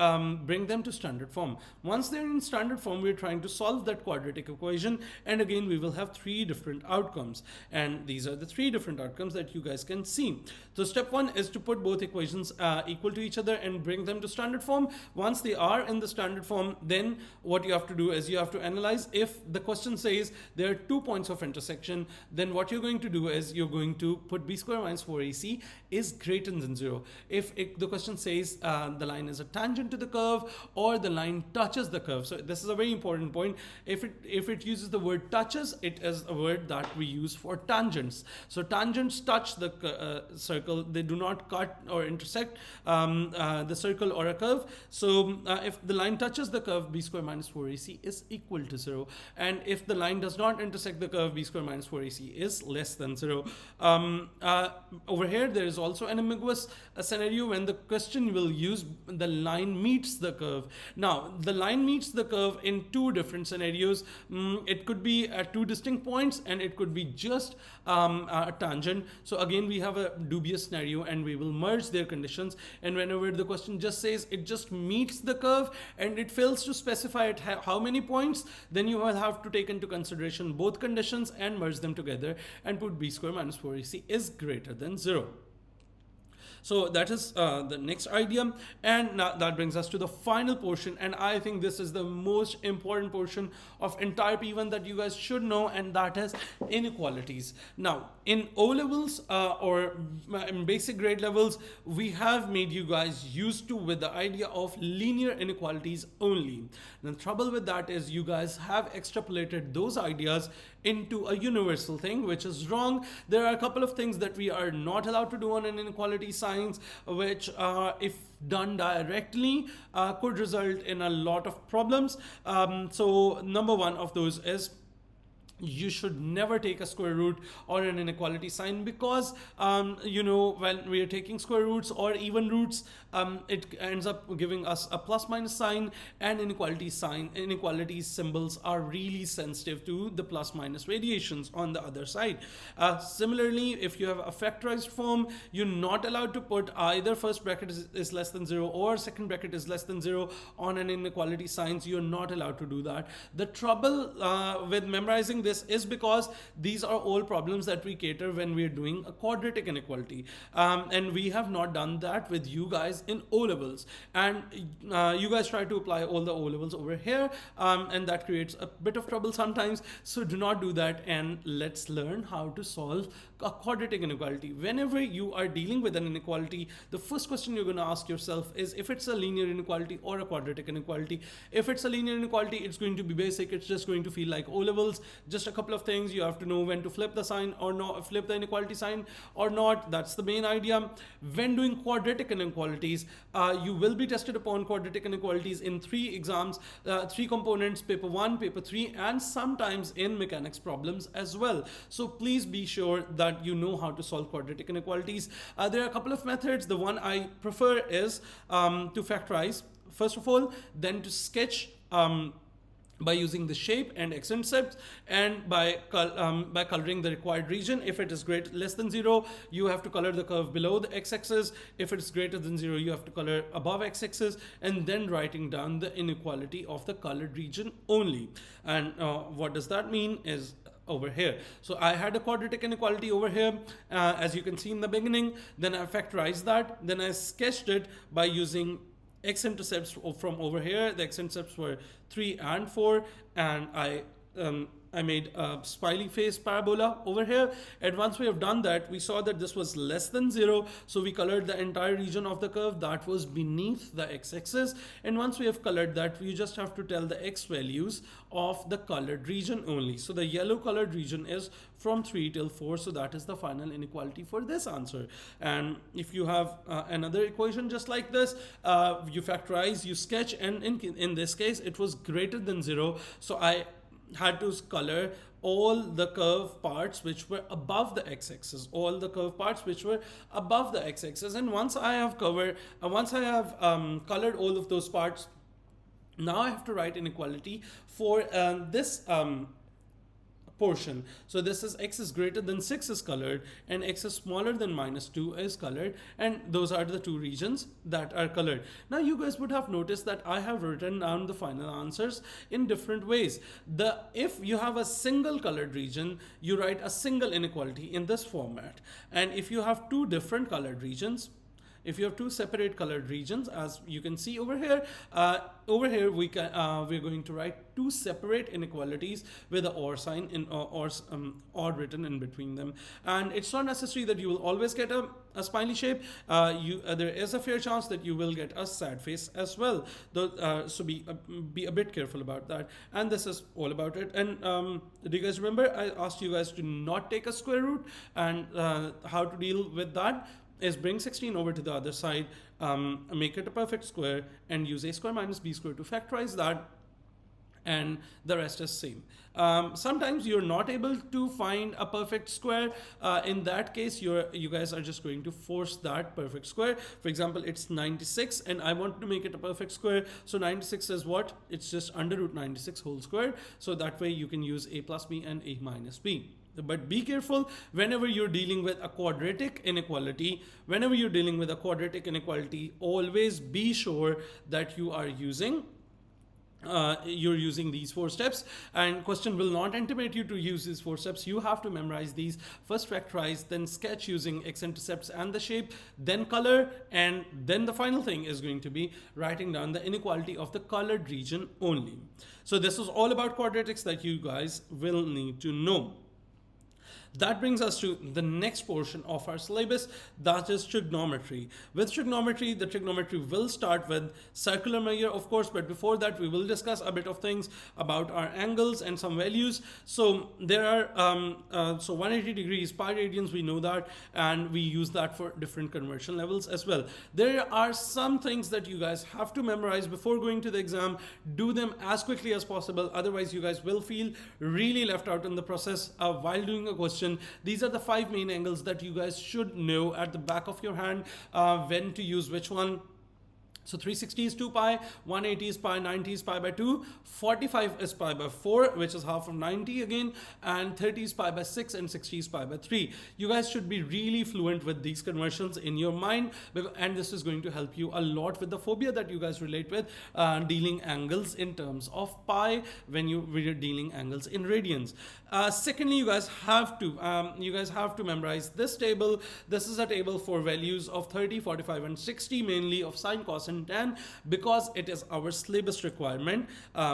bring them to standard form. Once they're in standard form, we're trying to solve that quadratic equation, and again we will have 3 different outcomes, and these are the 3 different outcomes that you guys can see. So step 1 is to put both equations equal to each other and bring them to standard form. Once they are in the standard form, then what you have to do is you have to analyze. If the question says there are 2 points of intersection, then what you're going to do is you're going to put b square minus 4ac is greater than 0. If the question says the line is a tangent to the curve or the line touches the curve, so this is a very important point. If it uses the word touches, it is a word that we use for tangents. So tangents touch the circle, they do not cut or intersect the circle or a curve. So if the line touches the curve, b square minus 4ac is equal to 0, and if the line does not intersect the curve, b square minus 4ac is less than 0. Over here there is also an ambiguous scenario when the question will use the line meets the curve. Now the line meets the curve in 2 different scenarios. It could be at 2 distinct points, and it could be just a tangent. So again we have a dubious scenario, and we will merge their conditions. And whenever the question just says it just meets the curve and it fails to specify at how many points, then you will have to take into consideration both conditions and merge them together and put b square minus 4ac is greater than 0. So that is the next idea, and now that brings us to the final portion, and I think this is the most important portion of entire P1 that you guys should know, and that is inequalities. Now in O levels or in basic grade levels, we have made you guys used to with the idea of linear inequalities only. The trouble with that is you guys have extrapolated those ideas into a universal thing, which is wrong. There are a couple of things that we are not allowed to do on an inequality sign. signs which if done directly could result in a lot of problems. So number one of those is you should never take a square root or an inequality sign, because when we are taking square roots or even roots, it ends up giving us a plus minus sign, and inequality symbols are really sensitive to the plus minus variations on the other side. Similarly, if you have a factorized form, you're not allowed to put either first bracket is less than 0 or second bracket is less than 0 on an inequality signs. You're not allowed to do that. The trouble with memorizing this is because these are all problems that we cater when we're doing a quadratic inequality, and we have not done that with you guys in O levels, and you guys try to apply all the O levels over here, and that creates a bit of trouble sometimes. So do not do that, and let's learn how to solve a quadratic inequality. Whenever you are dealing with an inequality, the first question you're going to ask yourself is if it's a linear inequality or a quadratic inequality. If it's a linear inequality, it's going to be basic. It's just going to feel like O levels. Just a couple of things. You have to know when to flip the sign or not, flip the inequality sign or not. That's the main idea. When doing quadratic inequalities, you will be tested upon quadratic inequalities in 3 exams, 3 components, paper 1, paper 3, and sometimes in mechanics problems as well. So please be sure that you know how to solve quadratic inequalities. There are a couple of methods. The one I prefer is to factorize first of all, then to sketch by using the shape and x-intercepts, and by coloring the required region. If it is less than 0, you have to color the curve below the x-axis. If it is greater than 0, you have to color above x-axis, and then writing down the inequality of the colored region only. And what does that mean is over here. So I had a quadratic inequality over here, as you can see in the beginning. Then I factorized that. Then I sketched it by using x-intercepts from over here. The x-intercepts were 3 and 4, and I made a smiley face parabola over here. And once we have done that, we saw that this was less than 0. So we colored the entire region of the curve that was beneath the x-axis. And once we have colored that, we just have to tell the x values of the colored region only. So the yellow colored region is from 3 till 4. So that is the final inequality for this answer. And if you have another equation just like this, you factorize, you sketch, and in this case, it was greater than 0. So I had to color all the curve parts which were above the x-axis, and once I have colored all of those parts, now I have to write inequality for this portion. So this is x is greater than 6 is colored, and x is smaller than -2 is colored, and those are the 2 regions that are colored. Now you guys would have noticed that I have written down the final answers in different ways. If you have a single colored region, you write a single inequality in this format, and if you have 2 different colored regions, if you have 2 separate colored regions, as you can see over here, we're going to write 2 separate inequalities with the or sign or written in between them. And it's not necessary that you will always get a smiley shape. There is a fair chance that you will get a sad face as well. So be a bit careful about that. And this is all about it. And do you guys remember I asked you guys to not take a square root, and how to deal with that is bring 16 over to the other side, make it a perfect square, and use a square minus b square to factorize that, and the rest is same. Sometimes you're not able to find a perfect square. In that case, you guys are just going to force that perfect square. For example, it's 96, and I want to make it a perfect square. So 96 is what? It's just under root 96 whole square. So that way you can use a plus b and a minus b. But be careful whenever you're dealing with a quadratic inequality. Always be sure that you are using these 4 steps, and question will not intimate you to use these 4 steps. You have to memorize these. First factorize, then sketch using x-intercepts and the shape, then color, and then the final thing is going to be writing down the inequality of the colored region only. So this is all about quadratics that you guys will need to know. That brings us to the next portion of our syllabus, that is trigonometry. With trigonometry, the trigonometry will start with circular measure, of course, but before that, we will discuss a bit of things about our angles and some values. So there are, 180 degrees, pi radians, we know that, and we use that for different conversion levels as well. There are some things that you guys have to memorize before going to the exam. Do them as quickly as possible, otherwise you guys will feel really left out in the process while doing a question. These are the 5 main angles that you guys should know at the back of your hand when to use which one. So 360 is 2 pi, 180 is pi, 90 is pi by 2, 45 is pi by 4, which is half of 90 again, and 30 is pi by 6, and 60 is pi by 3. You guys should be really fluent with these conversions in your mind, and this is going to help you a lot with the phobia that you guys relate with, dealing angles in terms of pi when you're dealing angles in radians. Secondly, you guys have to memorize this table. This is a table for values of 30, 45, and 60, mainly of sine, cos, and tan, because it is our syllabus requirement.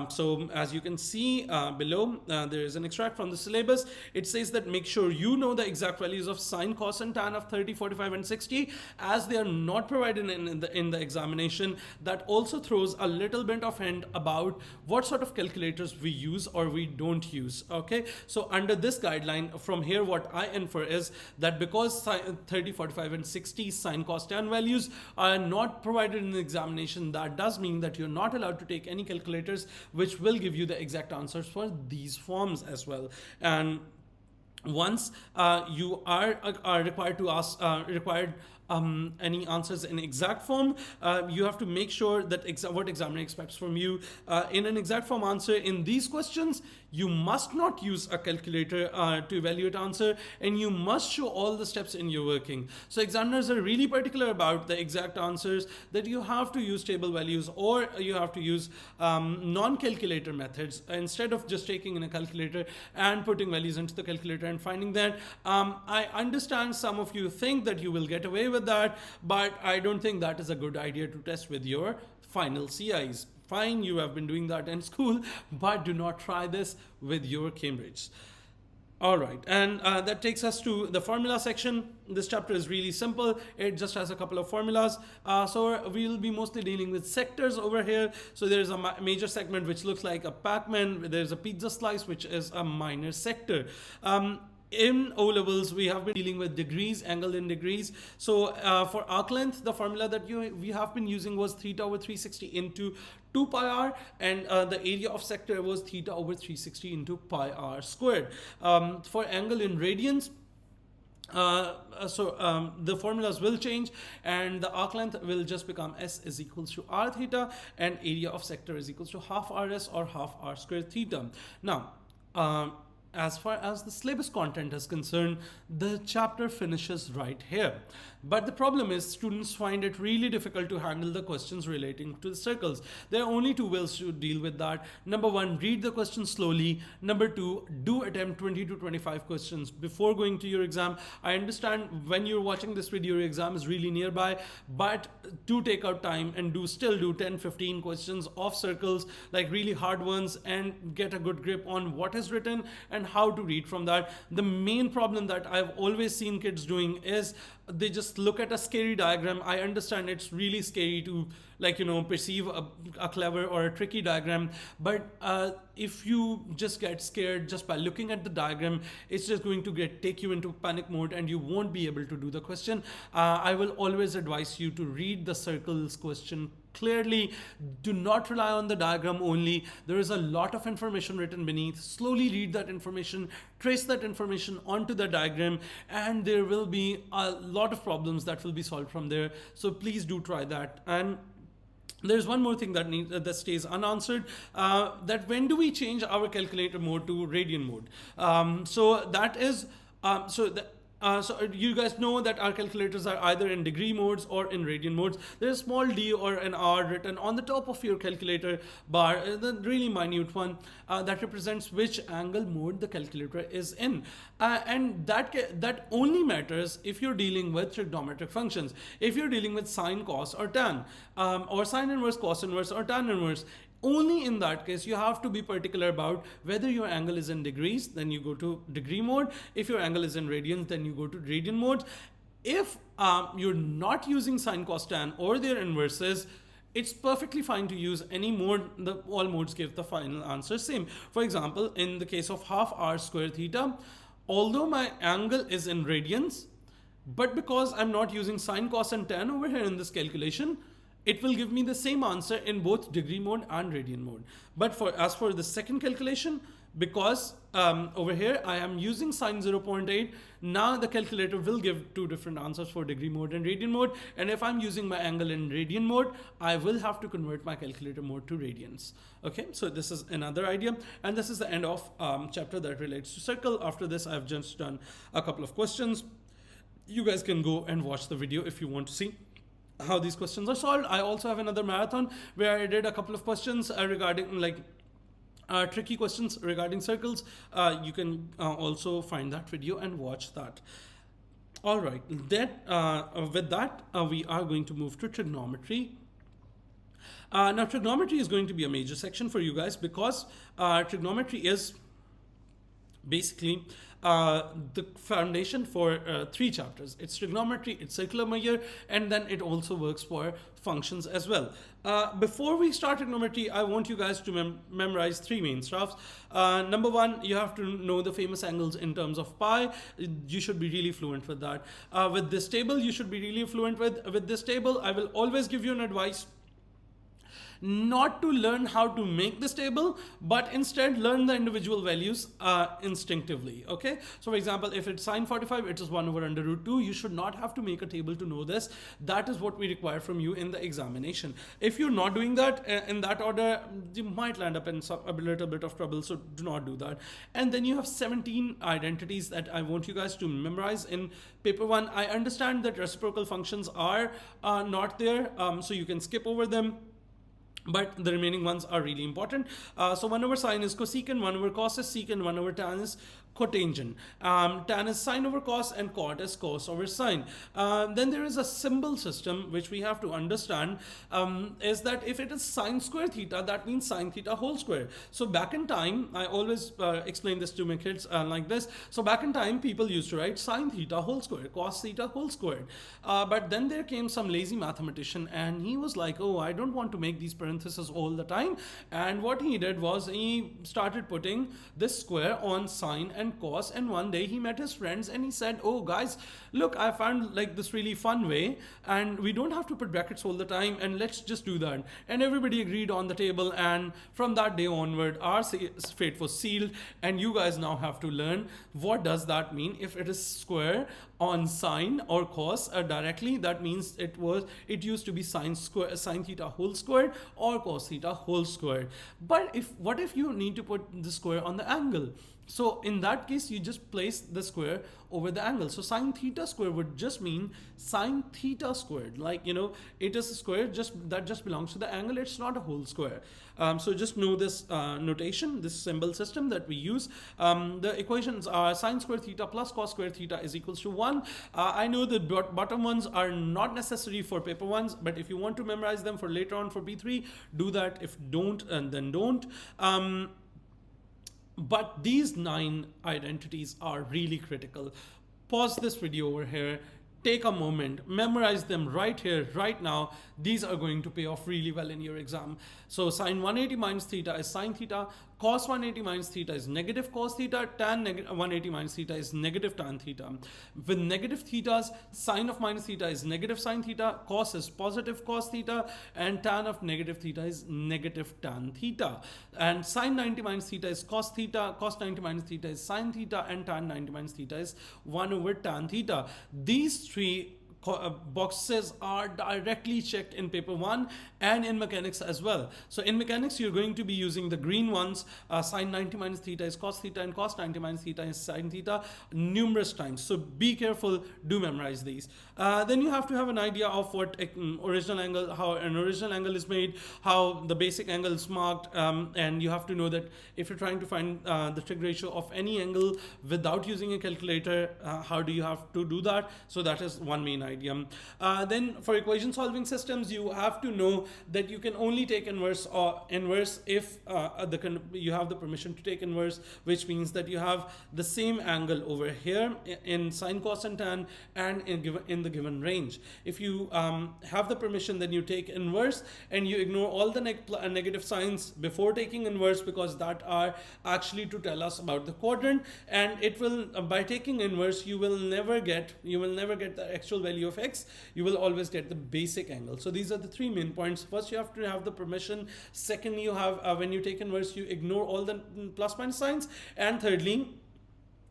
So as you can see below, there is an extract from the syllabus. It says that make sure you know the exact values of sine, cos, and tan of 30, 45, and 60, as they are not provided in the examination. That also throws a little bit of hint about what sort of calculators we use or we don't use. Okay, so under this guideline, from here what I infer is that because 30, 45, and 60 sine, cos, tan values are not provided in the examination, that does mean that you're not allowed to take any calculators which will give you the exact answers for these forms as well. And once you are required to ask any answers in exact form, you have to make sure that what examiner expects from you in an exact form answer in these questions. You must not use a calculator to evaluate answer, and you must show all the steps in your working. So examiners are really particular about the exact answers, that you have to use table values or you have to use non-calculator methods instead of just taking in a calculator and putting values into the calculator and finding that. I understand some of you think that you will get away with that, but I don't think that is a good idea to test with your final CIs. Fine, you have been doing that in school, but do not try this with your Cambridge. All right, and that takes us to the formula section. This chapter is really simple. It just has a couple of formulas. So we'll be mostly dealing with sectors over here. So there's a major segment which looks like a Pac-Man. There's a pizza slice, which is a minor sector. In O-levels, we have been dealing with degrees, angle in degrees. So for arc length, the formula that we have been using was theta over 360 into 2 pi r, and the area of sector was theta over 360 into pi r squared. For angle in radians, the formulas will change, and the arc length will just become S is equals to r theta, and area of sector is equals to half rs or half r squared theta. Now, as far as the syllabus content is concerned, the chapter finishes right here. But the problem is students find it really difficult to handle the questions relating to the circles. There are only 2 ways to deal with that. Number 1, read the question slowly. Number 2, do attempt 20 to 25 questions before going to your exam. I understand when you're watching this video, your exam is really nearby, but do take out time and still do 10-15 questions of circles, like really hard ones, and get a good grip on what is written and how to read from that. The main problem that I've always seen kids doing is they just look at a scary diagram. I understand it's really scary to, like, perceive a clever or a tricky diagram, but if you just get scared just by looking at the diagram, it's just going to take you into panic mode and you won't be able to do the question. I will always advise you to read the circles question clearly. Do not rely on the diagram only. There is a lot of information written beneath. Slowly read that information, trace that information onto the diagram, and there will be a lot of problems that will be solved from there. So please do try that. And there's one more thing that stays unanswered, that when do we change our calculator mode to radian mode? So you guys know that our calculators are either in degree modes or in radian modes. There's a small d or an r written on the top of your calculator bar, the really minute one, that represents which angle mode the calculator is in. And that only matters if you're dealing with trigonometric functions. If you're dealing with sine, cos, or tan, or sine inverse, cos inverse, or tan inverse, Only in that case, you have to be particular about whether your angle is in degrees, then you go to degree mode. If your angle is in radians, then you go to radian mode. If you're not using sine, cos, tan or their inverses, it's perfectly fine to use any mode. All modes give the final answer same. For example, in the case of half r square theta, although my angle is in radians, but because I'm not using sine, cos and tan over here in this calculation, it will give me the same answer in both degree mode and radian mode. But as for the second calculation, because over here I am using sine 0.8, now the calculator will give two different answers for degree mode and radian mode. And if I'm using my angle in radian mode, I will have to convert my calculator mode to radians. Okay, so this is another idea. And this is the end of chapter that relates to circle. After this, I've just done a couple of questions. You guys can go and watch the video if you want to see how these questions are solved. I also have another marathon where I did a couple of questions regarding tricky questions regarding circles. You can also find that video and watch that. All right, with that, we are going to move to trigonometry. Now, trigonometry is going to be a major section for you guys because trigonometry is basically the foundation for three chapters. It's trigonometry, it's circular measure, and then it also works for functions as well. Before we start trigonometry, I want you guys to memorize three main stuffs. Number one, you have to know the famous angles in terms of pi. You should be really fluent with that. With this table, you should be really fluent with this table. I will always give you an advice not to learn how to make this table, but instead learn the individual values instinctively. Okay, so for example, if it's sine 45, it is 1 over under root 2. You should not have to make a table to know this. That is what we require from you in the examination. If you're not doing that in that order, you might land up in a little bit of trouble, so do not do that. And then you have 17 identities that I want you guys to memorize in paper 1. I understand that reciprocal functions are not there, so you can skip over them, but the remaining ones are really important. So 1 over sine is cosecant, 1 over cos is secant, 1 over tan is cotangent. Tan is sine over cos, and cot is cos over sine. Then there is a symbol system which we have to understand, is that if it is sine square theta, that means sine theta whole square. So back in time, I always explain this to my kids like this. So back in time, people used to write sine theta whole square, cos theta whole square. But then there came some lazy mathematician and he was like, oh, I don't want to make these parentheses all the time. And what he did was he started putting this square on sine and cos, and one day he met his friends and he said, oh guys, look, I found like this really fun way and we don't have to put brackets all the time, and let's just do that. And everybody agreed on the table, and from that day onward our fate was sealed. And you guys now have to learn what does that mean. If it is square on sine or cos directly, that means it used to be sine theta whole squared or cos theta whole squared. But what if you need to put the square on the angle? So in that case, you just place the square over the angle. So sine theta square would just mean sine theta squared. Like, you know, it is a square that just belongs to the angle. It's not a whole square. So just know this notation, this symbol system that we use. The equations are sine square theta plus cos square theta is equals to 1. I know the bottom ones are not necessary for paper ones, but if you want to memorize them for later on for P3, do that. If don't, and then don't. But these 9 identities are really critical. Pause this video over here, take a moment, memorize them right here, right now. These are going to pay off really well in your exam. So sine 180 minus theta is sine theta, cos 180 minus theta is negative cos theta, tan 180 minus theta is negative tan theta. With negative thetas, sine of minus theta is negative sine theta, cos is positive cos theta, and tan of negative theta is negative tan theta. And sine 90 minus theta is cos theta, cos 90 minus theta is sine theta, and tan 90 minus theta is 1 over tan theta. These three boxes are directly checked in paper 1 and in mechanics as well. So in mechanics, you're going to be using the green ones. Sine 90 minus theta is cos theta, and cos 90 minus theta is sine theta, numerous times. So be careful, do memorize these. Then you have to have an idea of what original angle, how an original angle is made, how the basic angle is marked, and you have to know that if you're trying to find the trig ratio of any angle without using a calculator, how do you have to do that? So that is one main idea. Then for equation solving systems, you have to know that you can only take inverse or inverse if you have the permission to take inverse, which means that you have the same angle over here in sine, cos, and tan, and in the given range. If you have the permission, then you take inverse and you ignore all the negative signs before taking inverse, because that are actually to tell us about the quadrant, and it will by taking inverse you will never get the actual value of x, you will always get the basic angle. So these are the three main points. First, you have to have the permission. Second, you have when you take inverse, you ignore all the plus minus signs, and thirdly,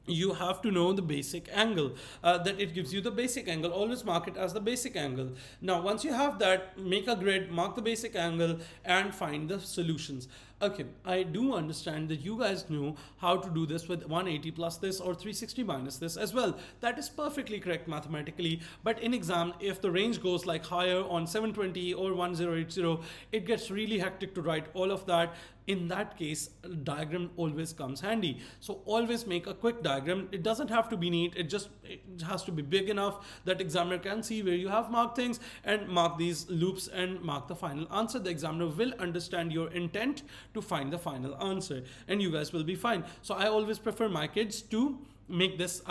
you have to know the basic angle, that it gives you the basic angle. Always mark it as the basic angle. Now once you have that, make a grid, mark the basic angle, and find the solutions. Okay, I do understand that you guys know how to do this with 180 plus this or 360 minus this as well. That is perfectly correct mathematically, but in exam, if the range goes like higher on 720 or 1080, it gets really hectic to write all of that. In that case, a diagram always comes handy. So always make a quick diagram. It doesn't have to be neat. It has to be big enough that examiner can see where you have marked things, and mark these loops and mark the final answer. The examiner will understand your intent to find the final answer, and you guys will be fine. So I always prefer my kids to make this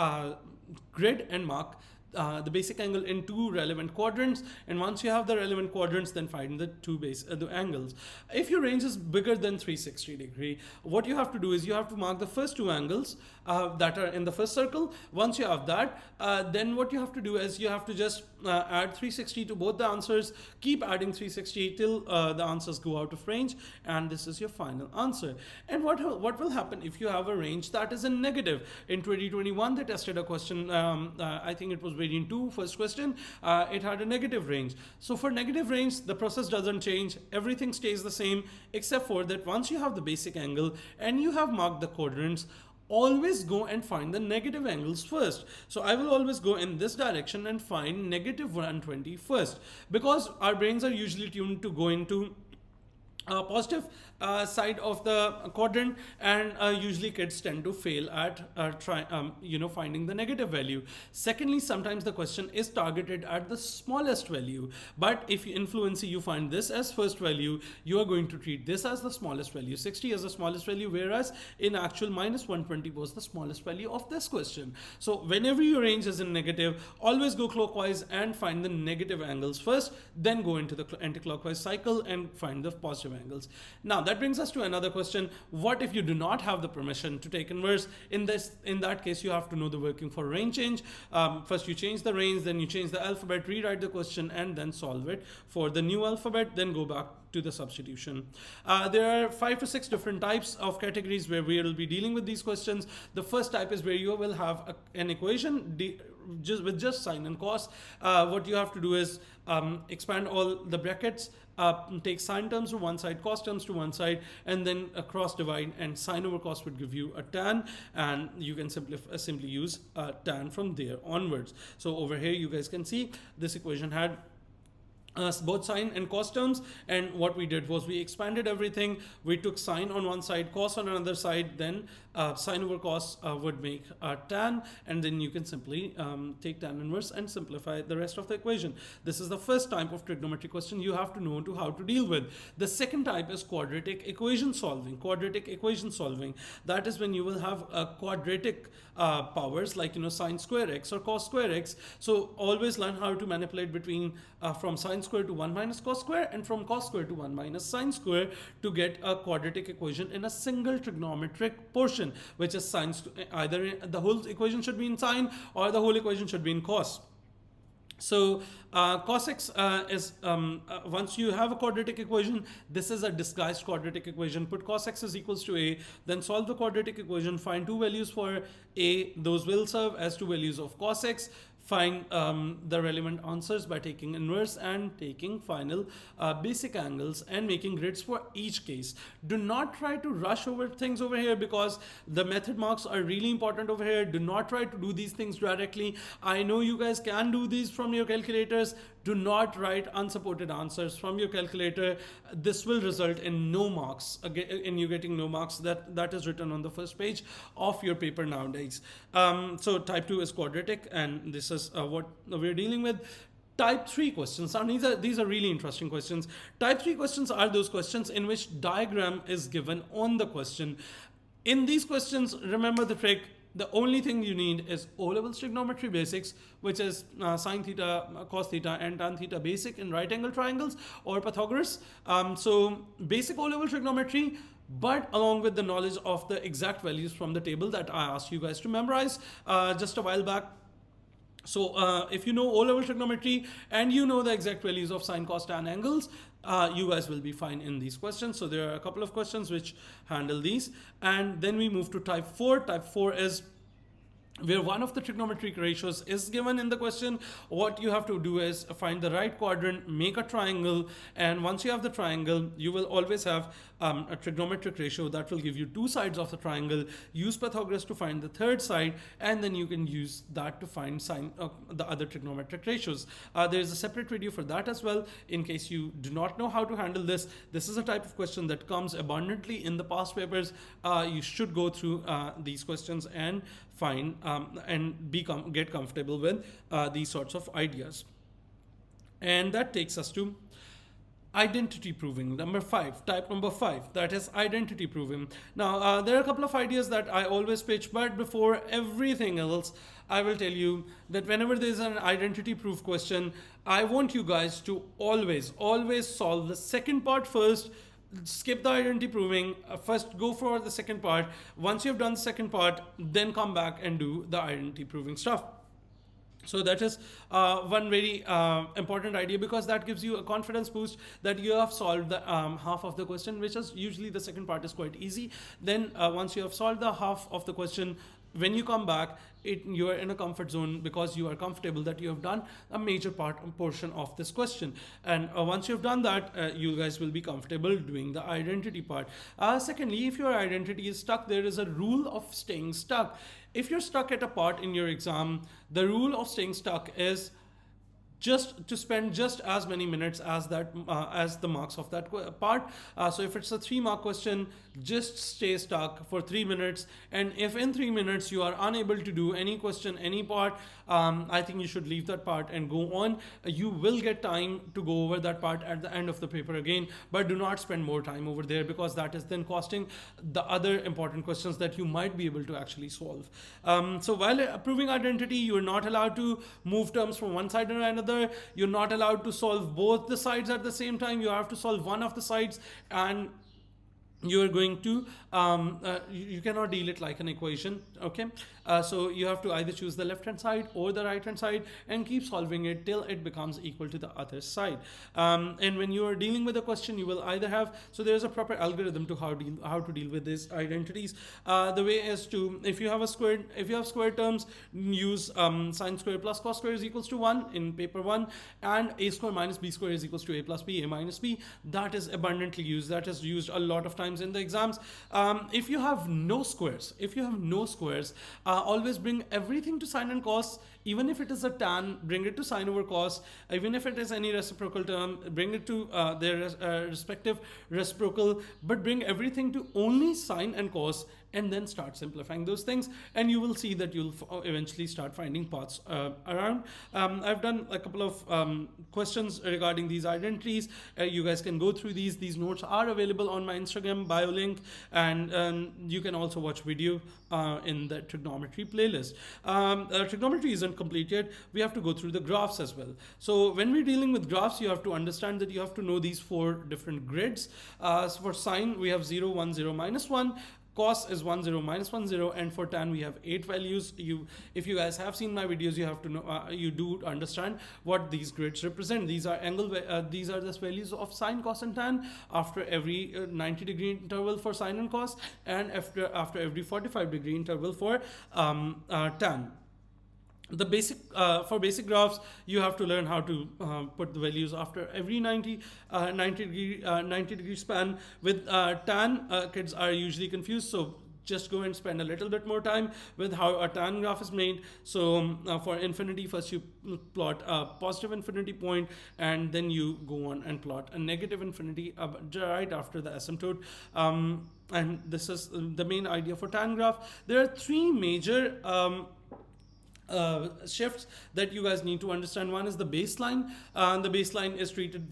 grid and mark the basic angle in two relevant quadrants, and once you have the relevant quadrants, then find the the angles. If your range is bigger than 360 degree, what you have to do is you have to mark the first two angles that are in the first circle. Once you have that, then what you have to do is you have to just add 360 to both the answers, keep adding 360 till the answers go out of range, and this is your final answer. And what will happen if you have a range that is in negative? In 2021 they tested a question, I think it was variant 2, first question, it had a negative range. So for negative range, the process doesn't change, everything stays the same, except for that once you have the basic angle and you have marked the quadrants, always go and find the negative angles first. So I will always go in this direction and find negative 120 first, because our brains are usually tuned to go into positive side of the quadrant, and usually kids tend to fail at finding the negative value. Secondly, sometimes the question is targeted at the smallest value, but if in fluency you find this as first value, you are going to treat this as the smallest value, 60 as the smallest value, whereas in actual minus 120 was the smallest value of this question. So whenever your range is in negative, always go clockwise and find the negative angles first, then go into the anti-clockwise cycle and find the positive angles. Now that brings us to another question. What if you do not have the permission to take inverse? In that case, you have to know the working for range change. First you change the range, then you change the alphabet, rewrite the question, and then solve it for the new alphabet, then go back to the substitution. There are 5 to 6 different types of categories where we will be dealing with these questions. The first type is where you will have an equation with just sine and cos. What you have to do is expand all the brackets, take sine terms to one side, cos terms to one side, and then cross divide, and sine over cos would give you a tan, and you can simply use tan from there onwards. So over here you guys can see this equation had both sine and cos terms, and what we did was we expanded everything. We took sine on one side, cos on another side, then sine over cos would make tan, and then you can simply take tan inverse and simplify the rest of the equation. This is the first type of trigonometry question you have to know how to deal with. The second type is quadratic equation solving. Quadratic equation solving, that is when you will have quadratic powers like sine square x or cos square x. So always learn how to manipulate between from sine square to 1 minus cos square and from cos square to 1 minus sine square to get a quadratic equation in a single trigonometric portion, which is sine. Either the whole equation should be in sine or the whole equation should be in cos. So cos x is once you have a quadratic equation, this is a disguised quadratic equation. Put cos x is equals to a, then solve the quadratic equation, find two values for a, those will serve as two values of cos x. Find the relevant answers by taking inverse and taking final basic angles and making grids for each case. Do not try to rush over things over here, because the method marks are really important over here. Do not try to do these things directly. I know you guys can do these from your calculators. Do not write unsupported answers from your calculator. This will result in no marks, in you getting no marks. That is written on the first page of your paper nowadays. So type 2 is quadratic, and this is what we're dealing with. Type 3 questions. Now, these are really interesting questions. Type 3 questions are those questions in which diagram is given on the question. In these questions, remember the trick. The only thing you need is O-level trigonometry basics, which is sine theta, cos theta, and tan theta basic in right angle triangles or Pythagoras. So basic O-level trigonometry, but along with the knowledge of the exact values from the table that I asked you guys to memorize just a while back. So if you know O-level trigonometry and you know the exact values of sine, cos, tan angles, you guys will be fine in these questions. So there are a couple of questions which handle these. And then we move to type 4. Type 4 is where one of the trigonometric ratios is given in the question. What you have to do is find the right quadrant, make a triangle, and once you have the triangle, you will always have a trigonometric ratio that will give you two sides of the triangle. Use Pythagoras to find the third side, and then you can use that to find the other trigonometric ratios. There is a separate video for that as well, in case you do not know how to handle this. This is a type of question that comes abundantly in the past papers. You should go through these questions and find and get comfortable with these sorts of ideas. And that takes us to identity proving, number 5, type number 5, that is identity proving. Now there are a couple of ideas that I always pitch, but before everything else, I will tell you that whenever there is an identity proof question, I want you guys to always solve the second part first. Skip the identity proving, first go for the second part. Once you've done the second part, then come back and do the identity proving stuff. So that is one very important idea, because that gives you a confidence boost that you have solved the half of the question, which is usually the second part is quite easy. Then once you have solved the half of the question, when you come back, you are in a comfort zone because you are comfortable that you have done a major portion of this question. And once you've done that, you guys will be comfortable doing the identity part. Secondly, if your identity is stuck, there is a rule of staying stuck. If you're stuck at a part in your exam, the rule of staying stuck is just to spend just as many minutes as the marks of that part. So if it's a 3-mark question, just stay stuck for 3 minutes. And if in 3 minutes you are unable to do any question, any part, I think you should leave that part and go on. You will get time to go over that part at the end of the paper again, but do not spend more time over there, because that is then costing the other important questions that you might be able to actually solve. So while proving identity, you are not allowed to move terms from one side or another. You're not allowed to solve both the sides at the same time. You have to solve one of the sides, and you are going to you cannot deal it like an equation. Okay, so you have to either choose the left hand side or the right hand side and keep solving it till it becomes equal to the other side. And when you are dealing with a question, you will either have, so there's a proper algorithm to how to deal with these identities. The way is to, if you have squared terms, use sine square plus cos square is equals to 1 in paper 1, and a square minus b square is equals to a plus b, a minus b. That is abundantly used. That is used a lot of times in the exams. If you have no squares, always bring everything to sine and cos. Even if it is a tan, bring it to sine over cos. Even if it is any reciprocal term, bring it to their respective reciprocal, but bring everything to only sine and cos, and then start simplifying those things, and you will see that you'll eventually start finding paths around. I've done a couple of questions regarding these identities. You guys can go through these. These notes are available on my Instagram bio link, and you can also watch video in the trigonometry playlist. Trigonometry isn't complete yet. We have to go through the graphs as well. So when we're dealing with graphs, you have to understand that you have to know these 4 different grids. So for sine, we have 0, 1, 0, minus 1. Cos is 1, 0, minus 1, 0, and for tan we have 8 values. If you guys have seen my videos, you have to know, you do understand what these grids represent. These are these are the values of sine, cos, and tan after every 90-degree interval for sine and cos, and after every 45-degree interval for tan. The basic for basic graphs, you have to learn how to put the values after every 90 degree span. With tan, kids are usually confused, so just go and spend a little bit more time with how a tan graph is made. So for infinity, first you plot a positive infinity point, and then you go on and plot a negative infinity right after the asymptote. And this is the main idea for tan graph. There are three major shifts that you guys need to understand. One is the baseline. The baseline is treated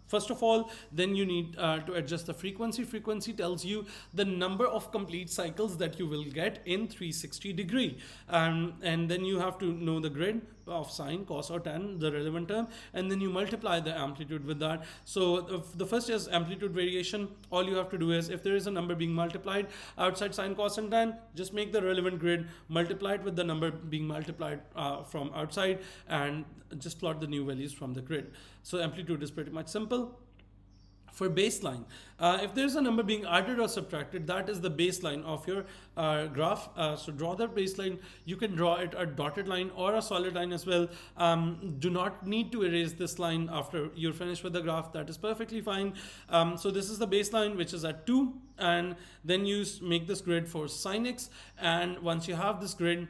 first of all, then you need to adjust the frequency. Frequency tells you the number of complete cycles that you will get in 360 degree. And then you have to know the grid of sine, cos or tan, the relevant term, and then you multiply the amplitude with that. So the first is amplitude variation. All you have to do is, if there is a number being multiplied outside sine, cos and tan, just make the relevant grid, multiply it with the number being multiplied from outside, and just plot the new values from the grid. So amplitude is pretty much simple. For baseline, if there's a number being added or subtracted, that is the baseline of your graph. So draw that baseline. You can draw it a dotted line or a solid line as well. Do not need to erase this line after you're finished with the graph. That is perfectly fine. So this is the baseline, which is at 2, and then you make this grid for sine x. And once you have this grid,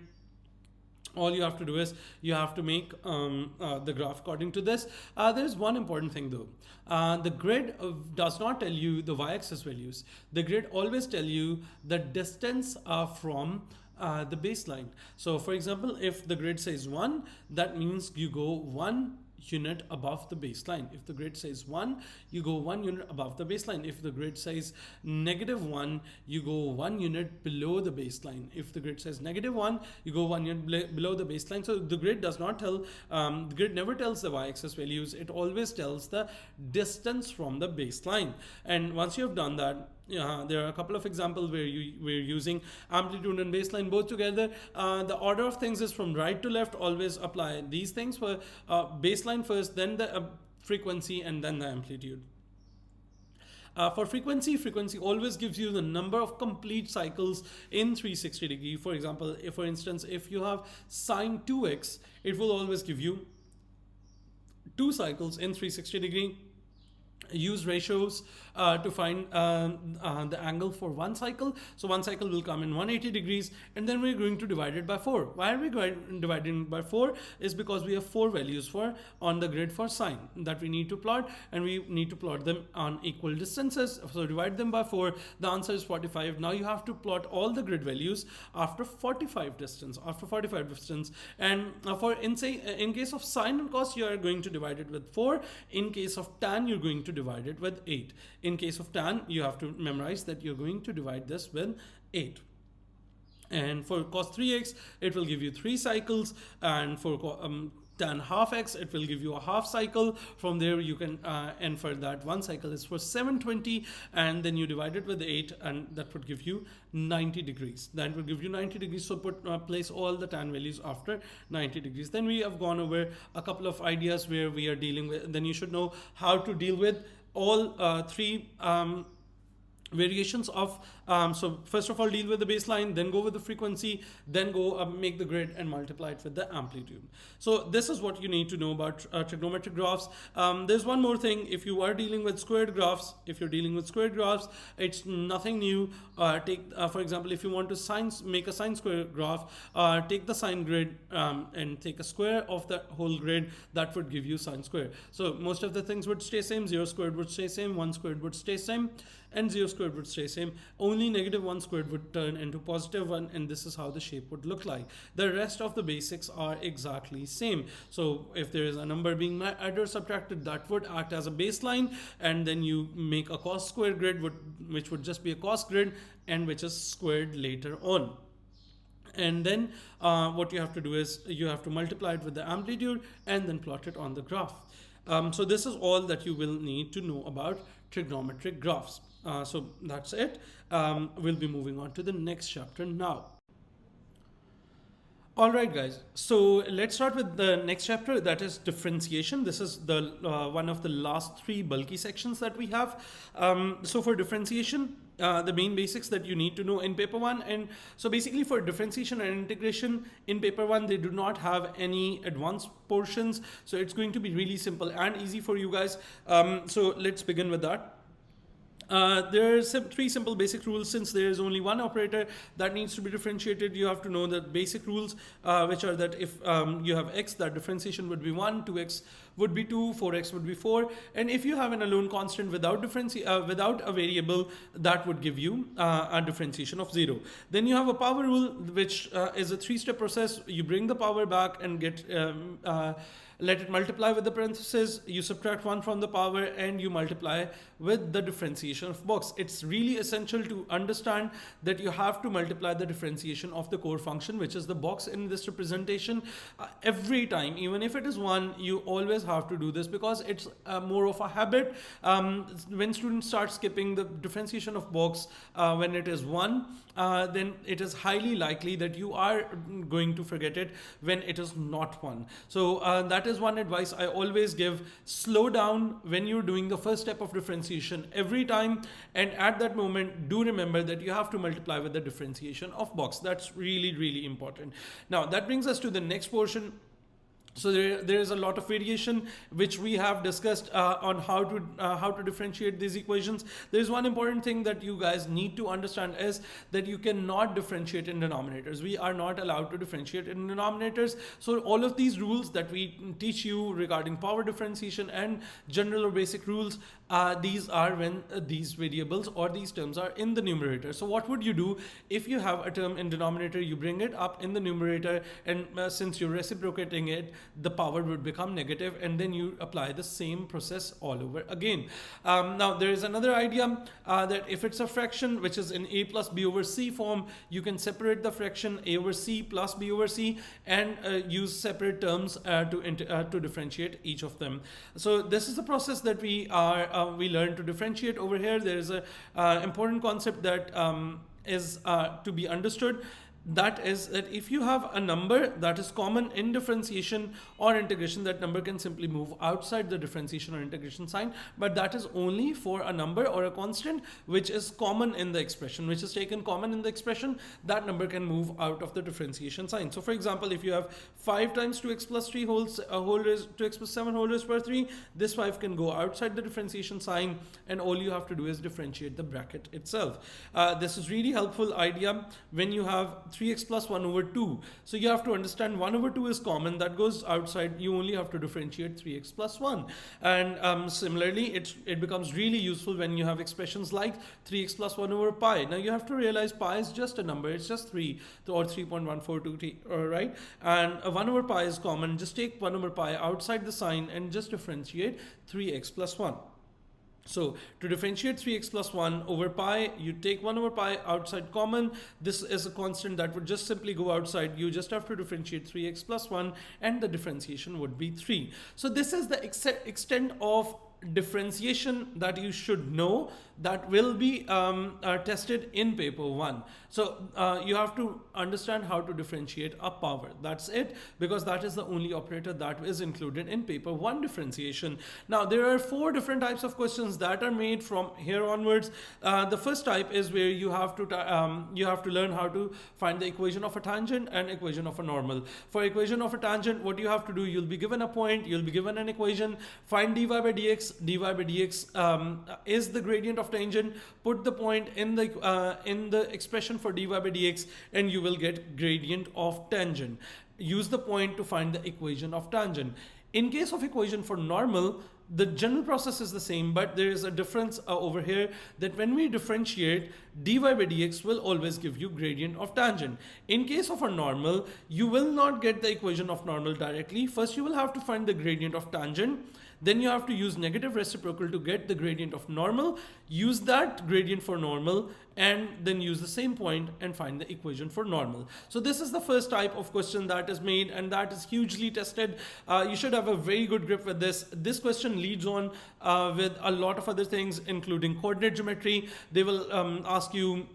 all you have to do is you have to make the graph according to this. There is one important thing though. The grid does not tell you the y-axis values. The grid always tell you the distance from the baseline. So for example, if the grid says 1, that means you go 1 unit above the baseline. If the grid says 1, you go 1 unit above the baseline. If the grid says -1, you go 1 unit below the baseline. If the grid says -1, you go 1 unit below the baseline. So the grid does not tell, the grid never tells the y-axis values. It always tells the distance from the baseline. And once you have done that, there are a couple of examples where we're using amplitude and baseline both together. The order of things is from right to left. Always apply these things for baseline first, then the frequency, and then the amplitude. For frequency always gives you the number of complete cycles in 360 degree. For example, for instance, if you have sine 2x, it will always give you 2 cycles in 360 degree. Use ratios to find the angle for one cycle. So one cycle will come in 180 degrees, and then we're going to divide it by 4. Why are we dividing by 4? Is because we have 4 values on the grid for sine that we need to plot, and we need to plot them on equal distances. So divide them by 4. The answer is 45. Now you have to plot all the grid values after 45 distance. And in case of sine and cos, you are going to divide it with 4. In case of tan, you're going to divide it with 8. In case of tan, you have to memorize that you're going to divide this with 8. And for cos 3x, it will give you 3 cycles, and for tan half x, it will give you a half cycle. From there you can infer that one cycle is for 720, and then you divide it with 8, and that would give you 90 degrees. That will give you 90 degrees. So place all the tan values after 90 degrees. Then we have gone over a couple of ideas where we are dealing with, then you should know how to deal with all 3 variations of, so first of all deal with the baseline, then go with the frequency, then go make the grid and multiply it with the amplitude. So this is what you need to know about trigonometric graphs. There's one more thing. If you are dealing with squared graphs, it's nothing new. For example, if you want to make a sine square graph, take the sine grid and take a square of the whole grid. That would give you sine square. So most of the things would stay same. 0 squared would stay same, 1 squared would stay same, and 0 squared would stay same. Only -1 squared would turn into +1, and this is how the shape would look like. The rest of the basics are exactly same. So if there is a number being added or subtracted, that would act as a baseline, and then you make a cos square grid, which would just be a cos grid, and which is squared later on. And then what you have to do is you have to multiply it with the amplitude and then plot it on the graph. So this is all that you will need to know about trigonometric graphs. So that's it. We'll be moving on to the next chapter now. Alright guys, so let's start with the next chapter, that is differentiation. This is the one of the last 3 bulky sections that we have. So for differentiation, the main basics that you need to know in paper 1, and so basically for differentiation and integration in paper 1, they do not have any advanced portions, so it's going to be really simple and easy for you guys. So let's begin with that. There are three simple basic rules. Since there is only one operator that needs to be differentiated, you have to know the basic rules, which are that if you have x, that differentiation would be 1, 2x would be 2, 4x would be 4, and if you have an alone constant without without a variable, that would give you a differentiation of 0. Then you have a power rule, which is a three-step process. You bring the power back and get let it multiply with the parentheses, you subtract 1 from the power, and you multiply with the differentiation of box. It's really essential to understand that you have to multiply the differentiation of the core function, which is the box in this representation, every time. Even if it is 1, you always have to do this, because it's more of a habit. When students start skipping the differentiation of box when it is 1, then it is highly likely that you are going to forget it when it is not 1. So that is one advice I always give. Slow down when you're doing the first step of differentiation every time, and at that moment do remember that you have to multiply with the differentiation of box. That's really, really important. Now that brings us to the next portion. So there is a lot of variation which we have discussed on how to differentiate these equations. There is one important thing that you guys need to understand, is that you cannot differentiate in denominators. We are not allowed to differentiate in denominators. So all of these rules that we teach you regarding power differentiation and general or basic rules, these are when these variables or these terms are in the numerator. So what would you do if you have a term in denominator? You bring it up in the numerator, and since you're reciprocating it, the power would become negative, and then you apply the same process all over again. Now there is another idea that if it's a fraction which is in a plus b over c form, you can separate the fraction a over c plus b over c and use separate terms to differentiate each of them. So this is the process that we learn to differentiate. Over here there is a important concept that is to be understood. That is that if you have a number that is common in differentiation or integration, that number can simply move outside the differentiation or integration sign, but that is only for a number or a constant which is common in the expression, which is taken common in the expression. That number can move out of the differentiation sign. So for example, if you have 5 times 2x plus 3 whole raised 2x plus 7 whole raised power 3, this 5 can go outside the differentiation sign, and all you have to do is differentiate the bracket itself. This is really helpful idea when you have 3x plus 1 over 2. So you have to understand 1 over 2 is common, that goes outside. You only have to differentiate 3x plus 1. And similarly, it becomes really useful when you have expressions like 3x plus 1 over pi. Now you have to realize pi is just a number. It's just 3 or 3.142, right? And 1 over pi is common. Just take 1 over pi outside the sign and just differentiate 3x plus 1. So to differentiate 3x plus 1 over pi, you take 1 over pi outside common. This is a constant that would just simply go outside. You just have to differentiate 3x plus 1, and the differentiation would be 3. So this is the extent of differentiation that you should know, that will be tested in paper 1. So you have to understand how to differentiate a power. That's it, because that is the only operator that is included in paper 1 differentiation. Now there are 4 different types of questions that are made from here onwards. The first type is where you have to learn how to find the equation of a tangent and equation of a normal. For equation of a tangent, what you have to do, you'll be given a point, you'll be given an equation, find dy by dx. Dy by dx is the gradient of tangent. Put the point in the expression for dy by dx, and you will get gradient of tangent. Use the point to find the equation of tangent. In case of equation for normal, the general process is the same, but there is a difference over here, that when we differentiate, dy by dx will always give you gradient of tangent. In case of a normal, you will not get the equation of normal directly. First you will have to find the gradient of tangent. Then you have to use negative reciprocal to get the gradient of normal. Use that gradient for normal, and then use the same point and find the equation for normal. So this is the first type of question that is made, and that is hugely tested. You should have a very good grip with this. This question leads on with a lot of other things, including coordinate geometry. They will ask you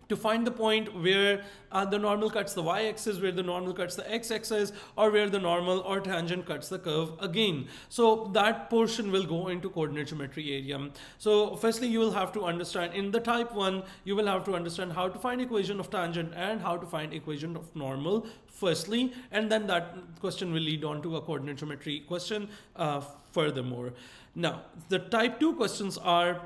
to find the point where the normal cuts the y-axis, where the normal cuts the x-axis, or where the normal or tangent cuts the curve again. So that portion will go into coordinate geometry area. So firstly, you will have to understand, in the type 1, you will have to understand how to find equation of tangent and how to find equation of normal firstly, and then that question will lead on to a coordinate geometry question furthermore. Now, the type 2 questions are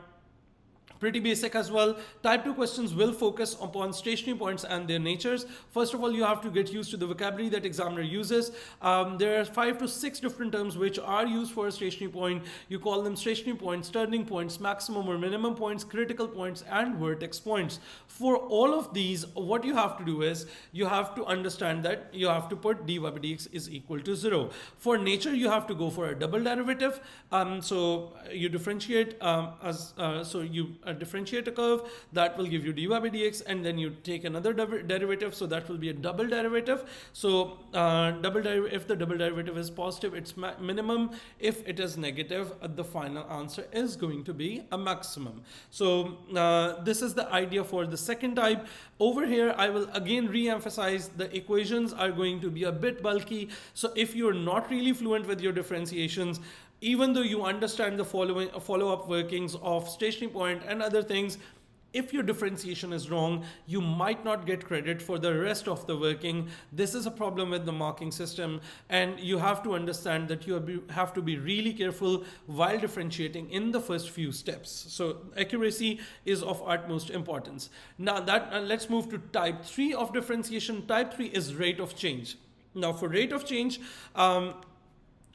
Pretty basic as well. Type 2 questions will focus upon stationary points and their natures. First of all, you have to get used to the vocabulary that examiner uses. There are 5 to 6 different terms which are used for a stationary point. You call them stationary points, turning points, maximum or minimum points, critical points, and vertex points. For all of these, what you have to do is you have to understand that you have to put dy by dx is equal to 0. For nature, you have to go for a double derivative. So you differentiate differentiate a curve that will give you dy by dx, and then you take another derivative, so that will be a double derivative. So if the double derivative is positive, it's minimum. If it is negative, the final answer is going to be a maximum. So this is the idea for the second type. Over here, I will again re-emphasize the equations are going to be a bit bulky. So if you're not really fluent with your differentiations, even though you understand the follow-up workings of stationary point and other things, if your differentiation is wrong, you might not get credit for the rest of the working. This is a problem with the marking system, and you have to understand that you have to be really careful while differentiating in the first few steps. So accuracy is of utmost importance. Now let's move to type 3 of differentiation. Type 3 is rate of change. Now for rate of change,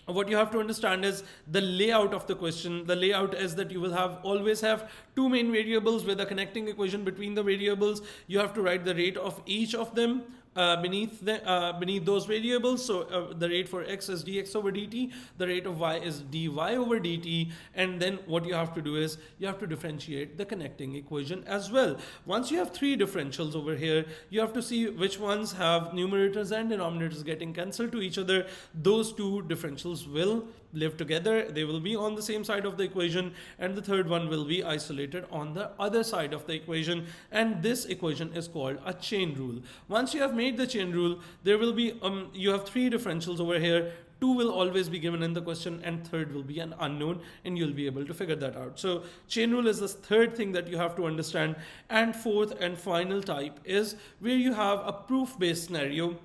what you have to understand is the layout of the question. The layout is that you will always have two main variables with a connecting equation between the variables. You have to write the rate of each of them beneath those variables. So the rate for x is dx over dt, the rate of y is dy over dt, and then what you have to do is you have to differentiate the connecting equation as well. Once you have three differentials over here, you have to see which ones have numerators and denominators getting cancelled to each other. Those two differentials will live together, they will be on the same side of the equation, and the third one will be isolated on the other side of the equation, and this equation is called a chain rule. Once you have made the chain rule, there will be you have three differentials over here. Two will always be given in the question, and third will be an unknown, and you'll be able to figure that out. So chain rule is the third thing that you have to understand. And fourth and final type is where you have a proof-based scenario,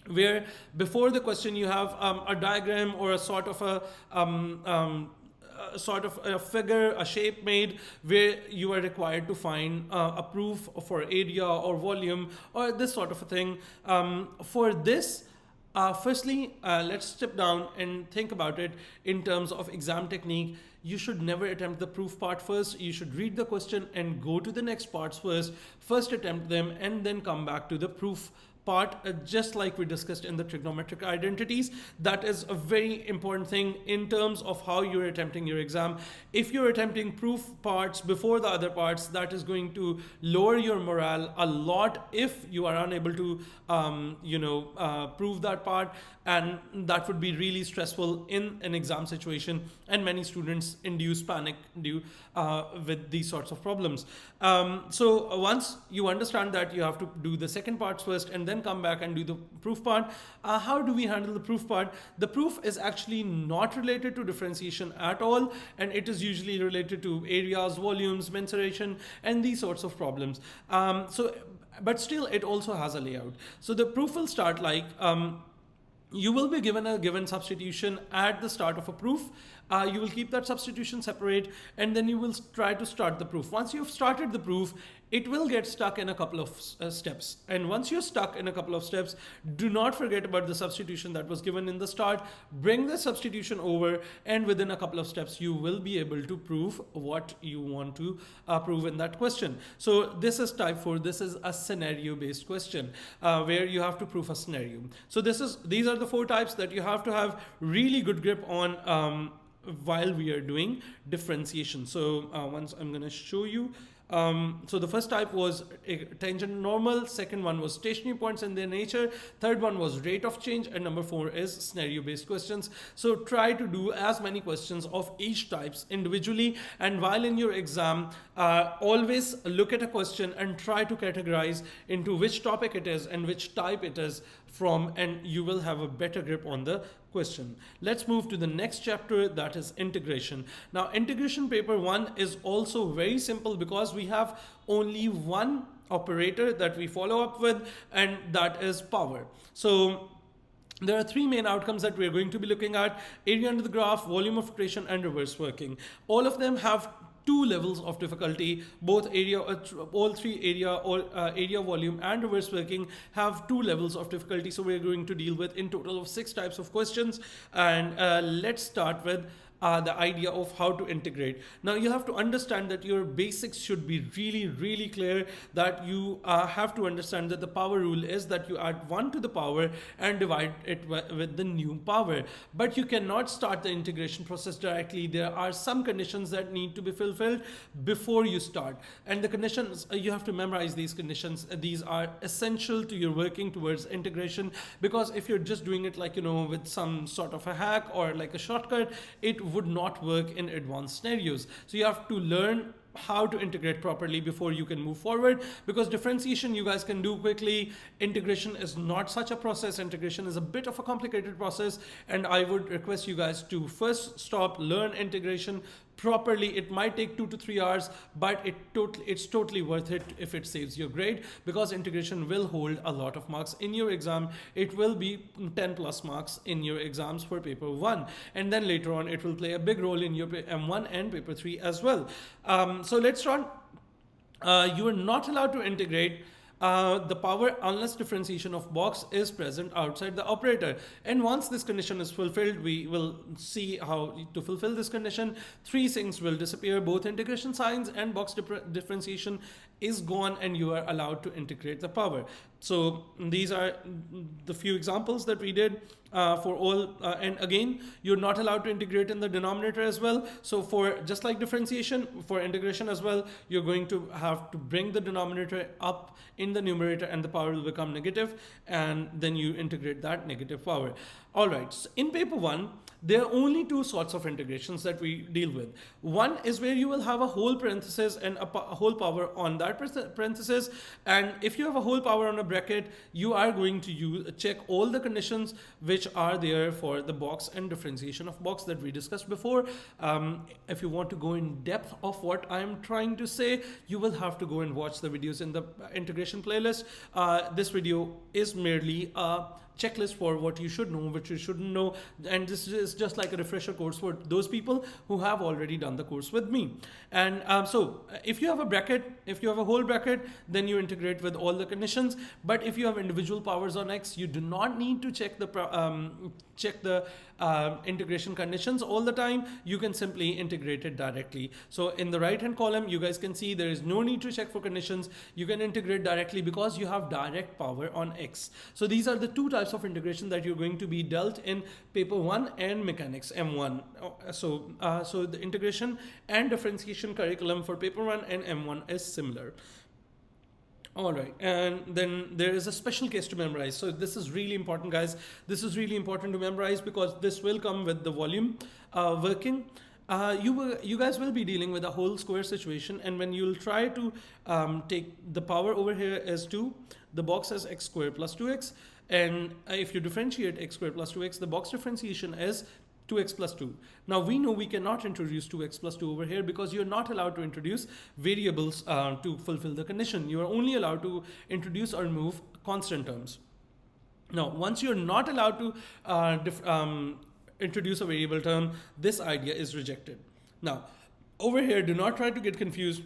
where before the question you have a diagram or a sort of a figure, a shape made, where you are required to find a proof for area or volume or this sort of a thing. For this, firstly, let's step down and think about it in terms of exam technique. You should never attempt the proof part first. You should read the question and go to the next parts first. First attempt them and then come back to the proof part, just like we discussed in the trigonometric identities. That is a very important thing in terms of how you're attempting your exam. If you're attempting proof parts before the other parts, that is going to lower your morale a lot if you are unable to prove that part, and that would be really stressful in an exam situation, and many students induce panic with these sorts of problems. So once you understand that, you have to do the second parts first and then come back and do the proof part. How do we handle the proof part? The proof is actually not related to differentiation at all, and it is usually related to areas, volumes, mensuration, and these sorts of problems. But still, it also has a layout. So the proof will start like, you will be given a given substitution at the start of a proof. You will keep that substitution separate, and then you will try to start the proof. Once you've started the proof, it will get stuck in a couple of steps. And once you're stuck in a couple of steps, do not forget about the substitution that was given in the start. Bring the substitution over, and within a couple of steps, you will be able to prove what you want to prove in that question. So this is type 4. This is a scenario-based question where you have to prove a scenario. So these are the 4 types that you have to have really good grip on while we are doing differentiation. So once I'm going to show you. So the first type was tangent normal, second one was stationary points and their nature, third one was rate of change, and number 4 is scenario based questions. So try to do as many questions of each types individually, and while in your exam, always look at a question and try to categorize into which topic it is and which type it is from, and you will have a better grip on the question. Let's move to the next chapter, that is integration. Now integration paper 1 is also very simple because we have only one operator that we follow up with, and that is power. So there are 3 main outcomes that we're going to be looking at: area under the graph, volume of rotation, and reverse working. All of them have two levels of difficulty. Both area, all three area or area, volume, and reverse working have two levels of difficulty. So we're going to deal with in total of 6 types of questions. And let's start with the idea of how to integrate. Now you have to understand that your basics should be really clear, that you have to understand that the power rule is that you add 1 to the power and divide it with the new power. But you cannot start the integration process directly. There are some conditions that need to be fulfilled before you start. And the conditions, you have to memorize these conditions. These are essential to your working towards integration, because if you're just doing it like, with some sort of a hack or like a shortcut, it would not work in advanced scenarios. So you have to learn how to integrate properly before you can move forward, because differentiation you guys can do quickly. Integration is not such a process. Integration is a bit of a complicated process, and I would request you guys to first stop, learn integration properly. It might take 2 to 3 hours, but it's totally worth it if it saves your grade, because integration will hold a lot of marks in your exam. It will be 10 plus marks in your exams for paper 1, and then later on it will play a big role in your M1 and paper 3 as well. So let's run. You are not allowed to integrate the power unless differentiation of box is present outside the operator. And once this condition is fulfilled, we will see how to fulfill this condition. 3 things will disappear: both integration signs and box differentiation is gone, and you are allowed to integrate the power. So these are the few examples that we did for all, and again, you're not allowed to integrate in the denominator as well. So for just like differentiation, for integration as well, you're going to have to bring the denominator up in the numerator and the power will become negative, and then you integrate that negative power. All right, so in paper 1, there are only 2 sorts of integrations that we deal with. One is where you will have a whole parenthesis and a whole power on that parenthesis. And if you have a whole power on a bracket, you are going to check all the conditions which are there for the box and differentiation of box that we discussed before. If you want to go in depth of what I'm trying to say, you will have to go and watch the videos in the integration playlist. This video is merely a checklist for what you should know, what you shouldn't know, and this is just like a refresher course for those people who have already done the course with me. And so if you have a bracket, if you have a whole bracket, then you integrate with all the conditions. But if you have individual powers on X, you do not need to check the integration conditions all the time. You can simply integrate it directly. So in the right hand column, you guys can see there is no need to check for conditions. You can integrate directly because you have direct power on X. So these are the 2 types of integration that you're going to be dealt in paper 1 and mechanics M1. So the integration and differentiation curriculum for paper 1 and M1 is similar. All right, and then there is a special case to memorize. So this is really important, guys. This is really important to memorize because this will come with the volume working. You guys will be dealing with a whole square situation, and when you'll try to take the power over here as 2, the box has x squared plus 2x, and if you differentiate x squared plus 2x, the box differentiation is 2x plus 2. Now we know we cannot introduce 2x plus 2 over here because you're not allowed to introduce variables to fulfill the condition. You are only allowed to introduce or remove constant terms. Now once you're not allowed to introduce a variable term, this idea is rejected. Now over here, do not try to get confused.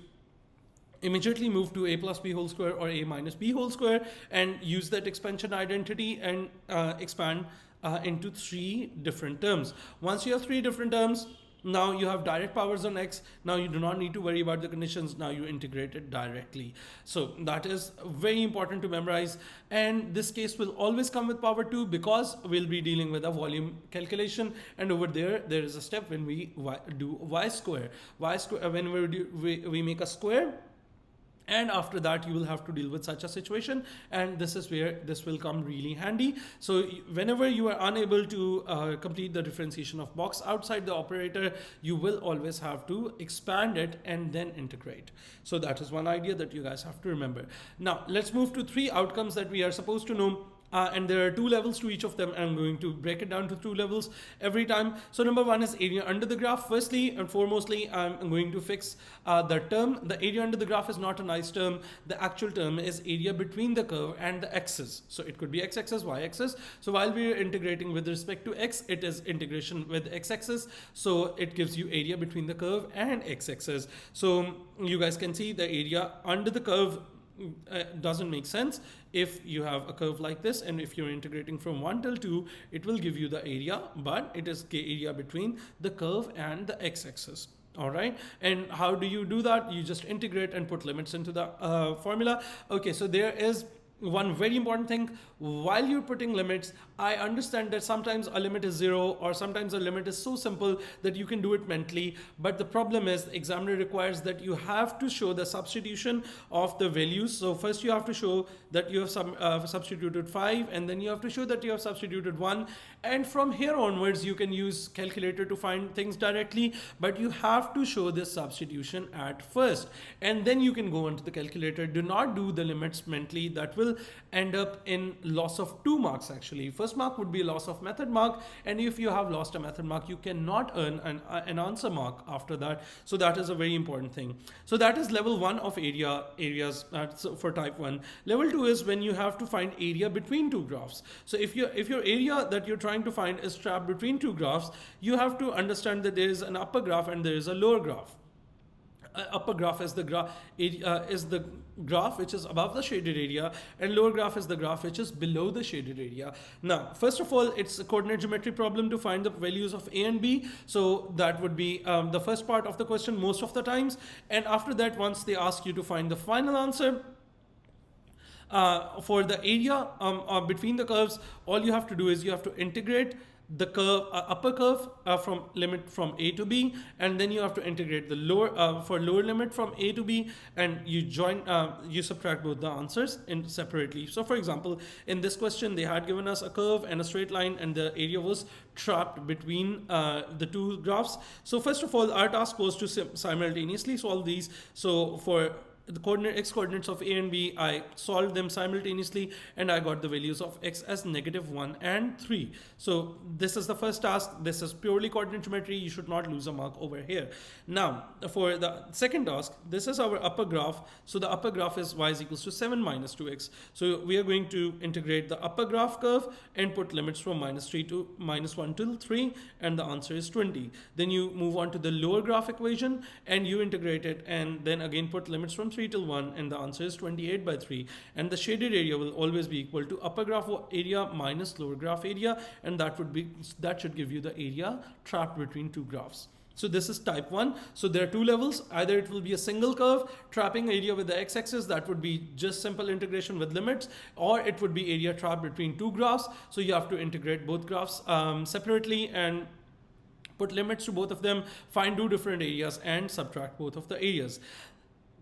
Immediately move to a plus b whole square or a minus b whole square and use that expansion identity and expand into 3 different terms. Once you have 3 different terms, now you have direct powers on X. Now you do not need to worry about the conditions. Now you integrate it directly. So that is very important to memorize. And this case will always come with power 2 because we'll be dealing with a volume calculation. And over there is a step when we do y square. When we make a square. And after that, you will have to deal with such a situation. And this is where this will come really handy. So whenever you are unable to complete the differentiation of box outside the operator, you will always have to expand it and then integrate. So that is one idea that you guys have to remember. Now, let's move to 3 outcomes that we are supposed to know and there are two levels to each of them. I'm going to break it down to two levels every time. So number one is area under the graph. Firstly and foremostly, I'm going to fix the term. The area under the graph is not a nice term. The actual term is area between the curve and the x's. So it could be x-axis, y-axis. So while we are integrating with respect to x, it is integration with x-axis. So it gives you area between the curve and x-axis. So you guys can see the area under the curve doesn't make sense if you have a curve like this, and if you're integrating from 1 till 2, it will give you the area, but it is area between the curve and the x-axis. All right, and how do you do that? You just integrate and put limits into the formula. Okay, so there is one very important thing. While you're putting limits, I understand that sometimes a limit is 0, or sometimes a limit is so simple that you can do it mentally. But the problem is the examiner requires that you have to show the substitution of the values. So first you have to show that you have substituted 5, and then you have to show that you have substituted 1. And from here onwards, you can use calculator to find things directly, but you have to show this substitution at first, and then you can go onto the calculator. Do not do the limits mentally. That will end up in loss of 2 marks actually. First mark would be a loss of method mark, and if you have lost a method mark, you cannot earn an answer mark after that. So that is a very important thing. So that is level 1 of areas for type 1. Level 2 is when you have to find area between two graphs. So if your area that you're trying to find is trapped between two graphs, you have to understand that there is an upper graph and there is a lower graph. Upper graph is the graph which is above the shaded area, and lower graph is the graph which is below the shaded area. Now, first of all, it's a coordinate geometry problem to find the values of a and b. So that would be the first part of the question most of the times. And after that, once they ask you to find the final answer, for the area between the curves, all you have to do is you have to integrate the curve, upper curve from limit from a to b, and then you have to integrate the lower for lower limit from a to b, and you you subtract both the answers separately. So for example, in this question they had given us a curve and a straight line, and the area was trapped between the two graphs. So first of all, our task was to simultaneously solve these. So for the x coordinates of a and b, I solved them simultaneously, and I got the values of x as -1 and 3. So this is the first task. This is purely coordinate geometry. You should not lose a mark over here. Now for the second task, this is our upper graph. So the upper graph is y is equals to 7 minus 2x. So we are going to integrate the upper graph curve and put limits from -3 to -1 till 3, and the answer is 20. Then you move on to the lower graph equation and you integrate it, and then again put limits from 3 till 1, and the answer is 28 by 3. And the shaded area will always be equal to upper graph area minus lower graph area, and that should give you the area trapped between two graphs. So this is type 1. So there are two levels. Either it will be a single curve trapping area with the x-axis, that would be just simple integration with limits, or it would be area trapped between two graphs. So you have to integrate both graphs separately and put limits to both of them, find two different areas and subtract both of the areas.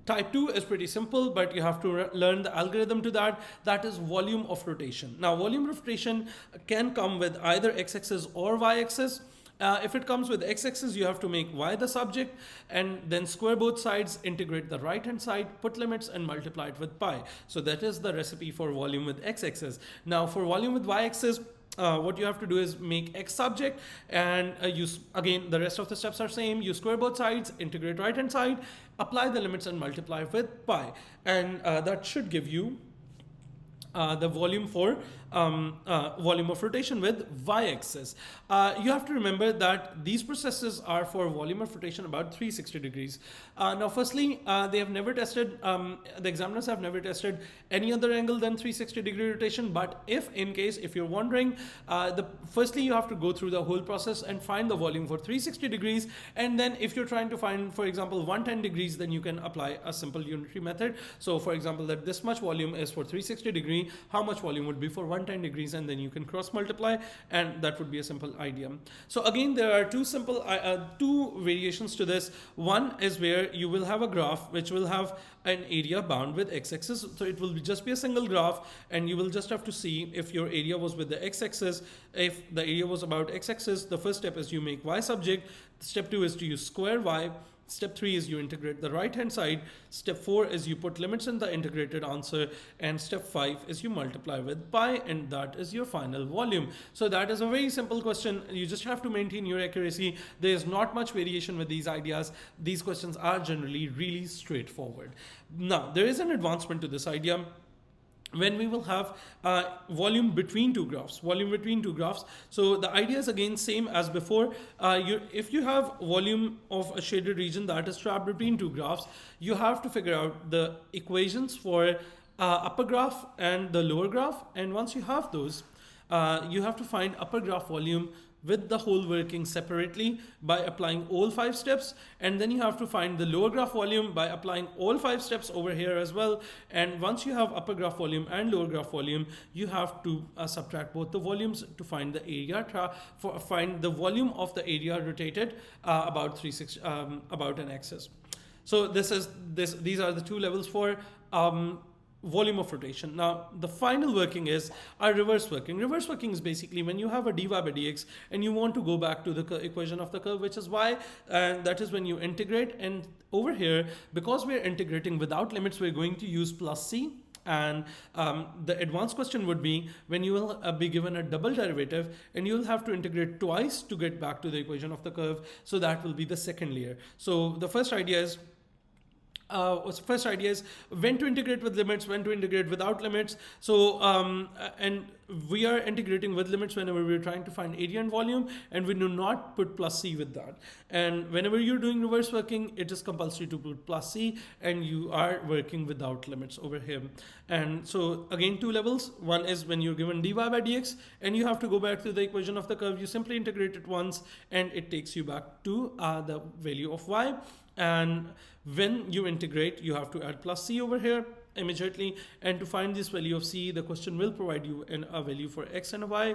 Type 2 is pretty simple, but you have to learn the algorithm to that. That is volume of rotation. Now, volume of rotation can come with either x-axis or y-axis. If it comes with x-axis, you have to make y the subject and then square both sides, integrate the right hand side, put limits and multiply it with pi. So that is the recipe for volume with x-axis. Now for volume with y-axis, what you have to do is make x subject, and again the rest of the steps are same. You square both sides, integrate right hand side, apply the limits and multiply with pi, and that should give you the volume for volume of rotation with y-axis. You have to remember that these processes are for volume of rotation about 360 degrees. Now firstly, they have never tested, the examiners have never tested any other angle than 360 degree rotation, but if you're wondering, firstly you have to go through the whole process and find the volume for 360 degrees, and then if you're trying to find, for example, 110 degrees, then you can apply a simple unitary method. So for example, that this much volume is for 360 degree, how much volume would be for 110 degrees, and then you can cross multiply, and that would be a simple idea. So again, there are two variations to this. One is where you will have a graph which will have an area bound with x-axis. So it will just be a single graph, and you will just have to see if your area was with the x-axis. If the area was about x-axis, the first step is you make y subject. Step 2 is to use square y. Step 3 is you integrate the right hand side. Step 4 is you put limits in the integrated answer. And step 5 is you multiply with pi, and that is your final volume. So that is a very simple question. You just have to maintain your accuracy. There is not much variation with these ideas. These questions are generally really straightforward. Now, there is an advancement to this idea when we will have volume between two graphs. So the idea is again same as before. If you have volume of a shaded region that is trapped between two graphs, you have to figure out the equations for upper graph and the lower graph. And once you have those, you have to find upper graph volume with the whole working separately by applying all 5 steps, and then you have to find the lower graph volume by applying all 5 steps over here as well. And once you have upper graph volume and lower graph volume, you have to subtract both the volumes to find the area, find the volume of the area rotated about an axis. So these are the 2 levels for volume of rotation. Now, the final working is our reverse working. Reverse working is basically when you have a dy by dx and you want to go back to the equation of the curve, which is y, and that is when you integrate. And over here, because we're integrating without limits, we're going to use plus c. And the advanced question would be when you will be given a double derivative and you will have to integrate twice to get back to the equation of the curve. So that will be the second layer. So the first idea is when to integrate with limits, when to integrate without limits. So and we are integrating with limits whenever we're trying to find area and volume, and we do not put plus c with that. And whenever you're doing reverse working, it is compulsory to put plus c, and you are working without limits over here. And so again, 2 levels. One is when you're given dy by dx and you have to go back to the equation of the curve. You simply integrate it once and it takes you back to the value of y. And when you integrate, you have to add plus c over here immediately. And to find this value of c, the question will provide you a value for x and y.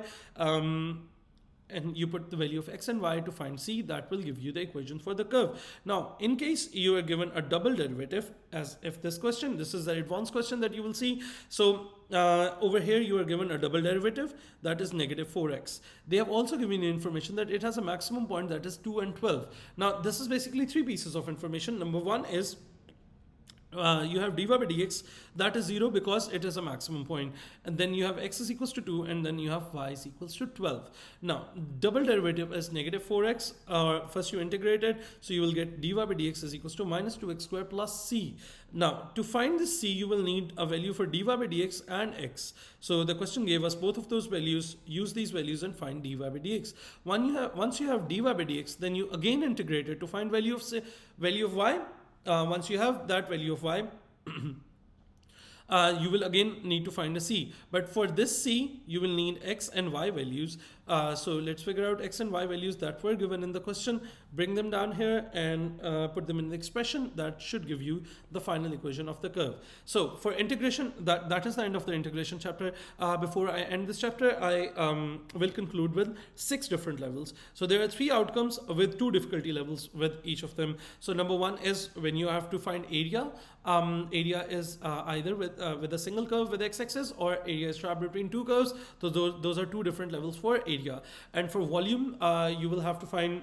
And you put the value of x and y to find c. That will give you the equation for the curve. Now, in case you are given a double derivative, as if this is the advanced question that you will see. So over here you are given a double derivative that is negative 4x. They have also given you information that it has a maximum point that is 2 and 12. Now, this is basically 3 pieces of information. Number 1 is you have dy by dx that is 0 because it is a maximum point, and then you have x is equals to 2, and then you have y is equals to 12. Now, double derivative is negative 4x. First you integrate it, so you will get dy by dx is equals to minus 2x squared plus c. Now, to find this c, you will need a value for dy by dx and x. So the question gave us both of those values. Use these values and find dy by dx. Once you have dy by dx, then you again integrate it to find value of y. Once you have that value of y, you will again need to find a c. But for this c, you will need x and y values. So let's figure out x and y values that were given in the question, bring them down here and put them in the expression. That should give you the final equation of the curve. So for integration, that is the end of the integration chapter. Before I end this chapter, I will conclude with 6 different levels. So there are 3 outcomes with 2 difficulty levels with each of them. So number 1 is when you have to find area. Area is either with a single curve with x-axis, or area is trapped between 2 curves. So those are 2 different levels for area. And for volume, you will have to find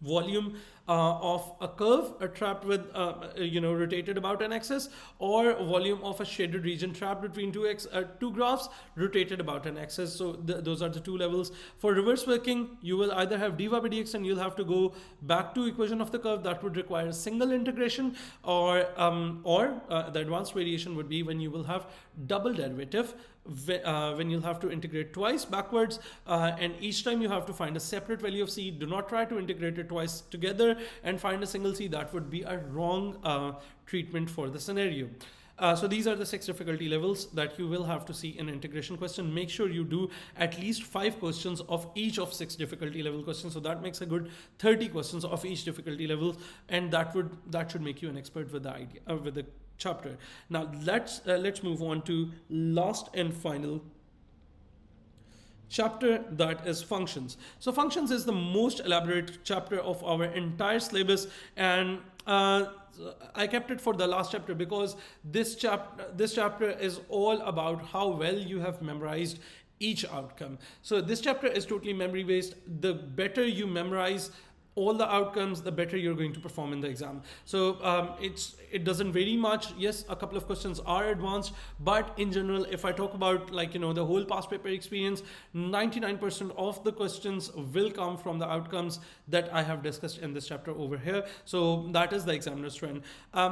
volume of a curve trapped with rotated about an axis, or volume of a shaded region trapped between two graphs rotated about an axis. So those are the 2 levels. For reverse working, you will either have dy by dx and you'll have to go back to equation of the curve. That would require a single integration, or the advanced variation would be when you will have double derivative, when you'll have to integrate twice backwards, and each time you have to find a separate value of c. Do not try to integrate it twice together and find a single c. That would be a wrong treatment for the scenario. So these are the 6 difficulty levels that you will have to see in an integration question. Make sure you do at least 5 questions of each of 6 difficulty level questions. So that makes a good 30 questions of each difficulty level, and that should make you an expert with the idea with the chapter. Now let's move on to last and final chapter, that is functions. So functions is the most elaborate chapter of our entire syllabus, and I kept it for the last chapter because this chapter is all about how well you have memorized each outcome. So this chapter is totally memory based. The better you memorize all the outcomes, the better you're going to perform in the exam. So it doesn't vary much. Yes, a couple of questions are advanced, but in general, if I talk about like the whole past paper experience, 99% of the questions will come from the outcomes that I have discussed in this chapter over here. So that is the examiner's trend.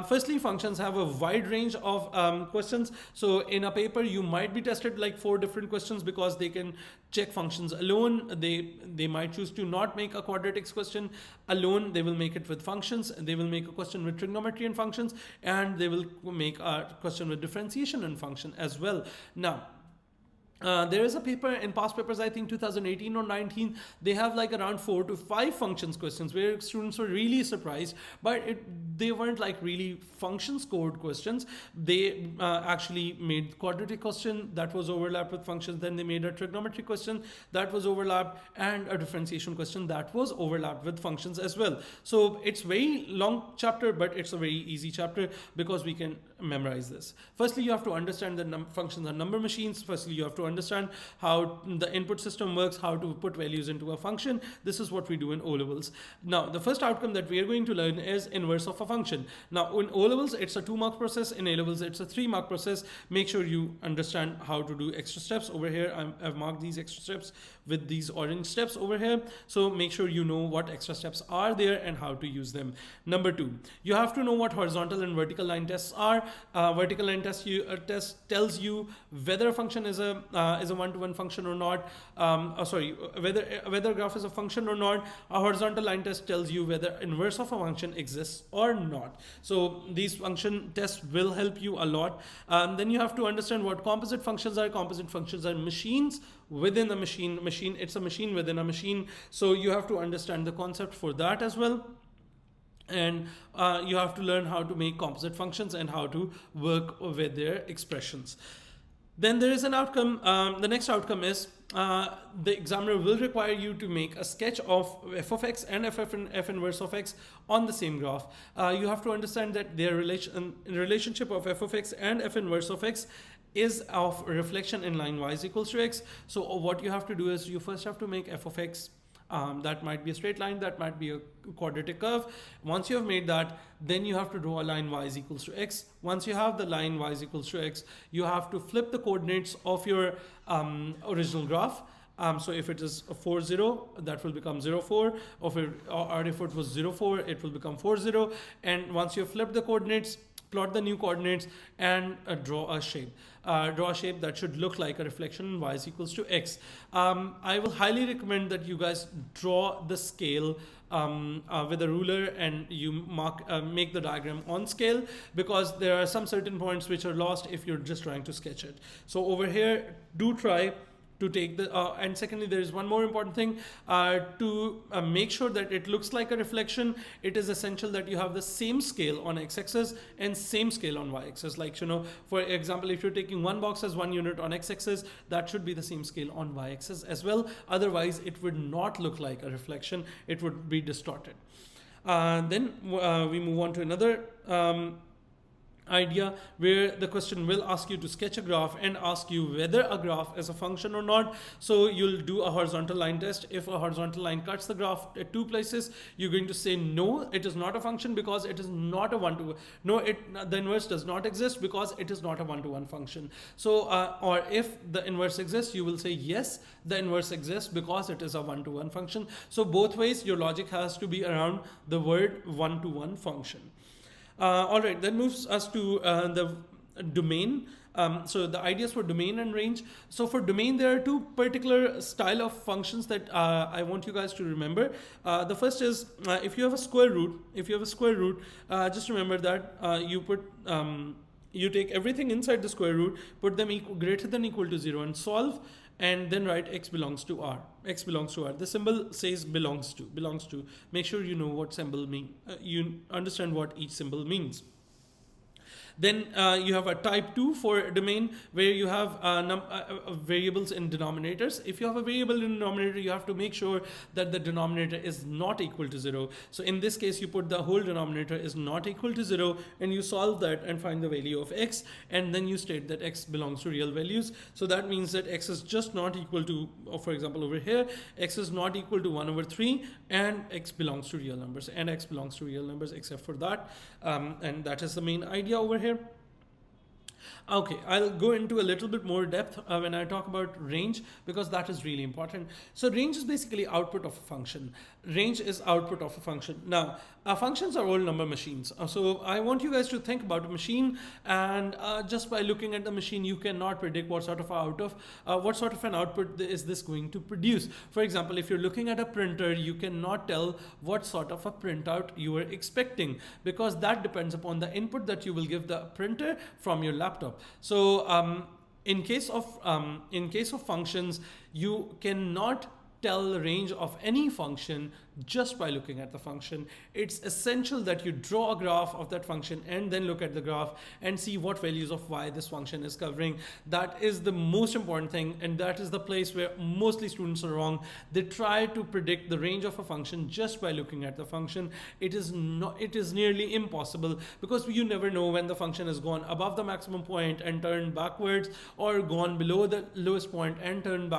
Firstly, functions have a wide range of questions. So in a paper, you might be tested like 4 different questions because they can check functions alone. They might choose to not make a quadratics question alone. They will make it with functions. They will make a question with trigonometry and functions, and they will make a question with differentiation and function as well. Now, there is a paper in past papers, I think 2018 or 19, they have like around 4 to 5 functions questions where students were really surprised, but they weren't like really function scored questions. They actually made quadratic question that was overlapped with functions. Then they made a trigonometry question that was overlapped, and a differentiation question that was overlapped with functions as well. So it's very long chapter, but it's a very easy chapter because we can memorize this. Firstly, you have to understand that functions are number machines. Firstly, you have to understand how the input system works, how to put values into a function. This is what we do in O-levels. Now, the first outcome that we are going to learn is inverse of a function. Now, in O-levels, it's a 2-mark process. In A-levels, it's a 3-mark process. Make sure you understand how to do extra steps. Over here, I've marked these extra steps with these orange steps over here. So make sure you know what extra steps are there and how to use them. Number 2, you have to know what horizontal and vertical line tests are. Vertical line test tells you whether a function is a one-to-one function or not. Whether a graph is a function or not. A horizontal line test tells you whether inverse of a function exists or not. So these function tests will help you a lot. Then you have to understand what composite functions are. Composite functions are machines within a machine. It's a machine within a machine. So you have to understand the concept for that as well. And you have to learn how to make composite functions and how to work with their expressions. Then there is an outcome. The next outcome is the examiner will require you to make a sketch of f of x and f inverse of x on the same graph. You have to understand that their relationship of f of x and f inverse of x is of reflection in line y is equals to x. So what you have to do is you first have to make f of x. That might be a straight line, that might be a quadratic curve. Once you have made that, then you have to draw a line y is equals to x. Once you have the line y is equals to x, you have to flip the coordinates of your original graph. So if it is 4, 0, that will become 0, 4. Or if it was 0, 4, it will become 4, 0. And once you flip the coordinates, plot the new coordinates and draw a shape. Draw a shape that should look like a reflection in y is equals to x. I will highly recommend that you guys draw the scale with a ruler and you make the diagram on scale, because there are some certain points which are lost if you're just trying to sketch it. So over here, do try to take the and secondly, there is one more important thing to make sure that it looks like a reflection. It is essential that you have the same scale on x-axis and same scale on y-axis. Like, for example, if you're taking one box as 1 unit on x-axis, that should be the same scale on y-axis as well. Otherwise, it would not look like a reflection. It would be distorted. Then we move on to another idea where the question will ask you to sketch a graph and ask you whether a graph is a function or not. So you'll do a horizontal line test. If a horizontal line cuts the graph at 2 places, you're going to say no, it is not a function because it is not a one-to-one. No, the inverse does not exist because it is not a one-to-one function. So or if the inverse exists, you will say yes, the inverse exists because it is a one-to-one function. So both ways your logic has to be around the word one-to-one function. All right, that moves us to the domain. So the ideas for domain and range. So for domain, there are 2 particular style of functions that I want you guys to remember. The first is if you have a square root, just remember that you take everything inside the square root, put them greater than equal to 0 and solve, and then write x belongs to r. X belongs to r. The symbol says belongs to. Make sure you know what symbol means. You understand what each symbol means. Then you have a type 2 for domain, where you have variables in denominators. If you have a variable in denominator, you have to make sure that the denominator is not equal to 0. So in this case, you put the whole denominator is not equal to 0, and you solve that and find the value of x, and then you state that x belongs to real values. So that means that x is just not equal to, for example, over here, x is not equal to 1/3, and x belongs to real numbers, and x belongs to real numbers except for that. And that is the main idea over here. Okay, I'll go into a little bit more depth when I talk about range, because that is really important. So range is basically output of a function. Range is output of a function. Now, functions are all number machines. So I want you guys to think about a machine, and just by looking at the machine, you cannot predict what sort of an output is this going to produce. For example, if you're looking at a printer, you cannot tell what sort of a printout you are expecting, because that depends upon the input that you will give the printer from your laptop. So in case of functions, you cannot tell the range of any function just by looking at the function. It's essential that you draw a graph of that function and then look at the graph and see what values of y this function is covering. That is the most important thing, and that is the place where mostly students are wrong. They try to predict the range of a function just by looking at the function. It is nearly impossible, because you never know when the function has gone above the maximum point and turned backwards, or gone below the lowest point and turned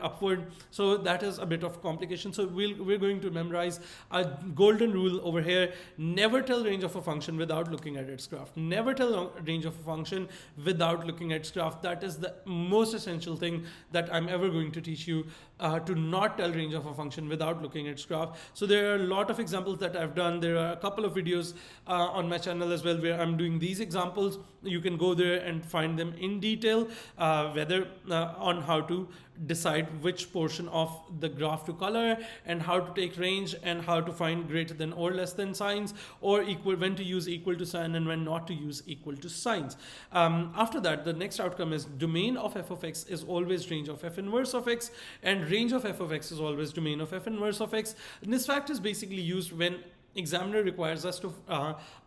upward. So that is a bit of complication. So we're going to memorize a golden rule over here. Never tell range of a function without looking at its graph. Never tell range of a function without looking at its graph. That is the most essential thing that I'm ever going to teach you, to not tell range of a function without looking at its graph. So there are a lot of examples that I've done. There are a couple of videos on my channel as well where I'm doing these examples. You can go there and find them in detail, whether on how to decide which portion of the graph to color, and how to take range, and how to find greater than or less than signs, or equal, when to use equal to sign and when not to use equal to signs. After that, the next outcome is domain of f of x is always range of f inverse of x, and range of f of x is always domain of f inverse of x. And this fact is basically used when examiner requires us to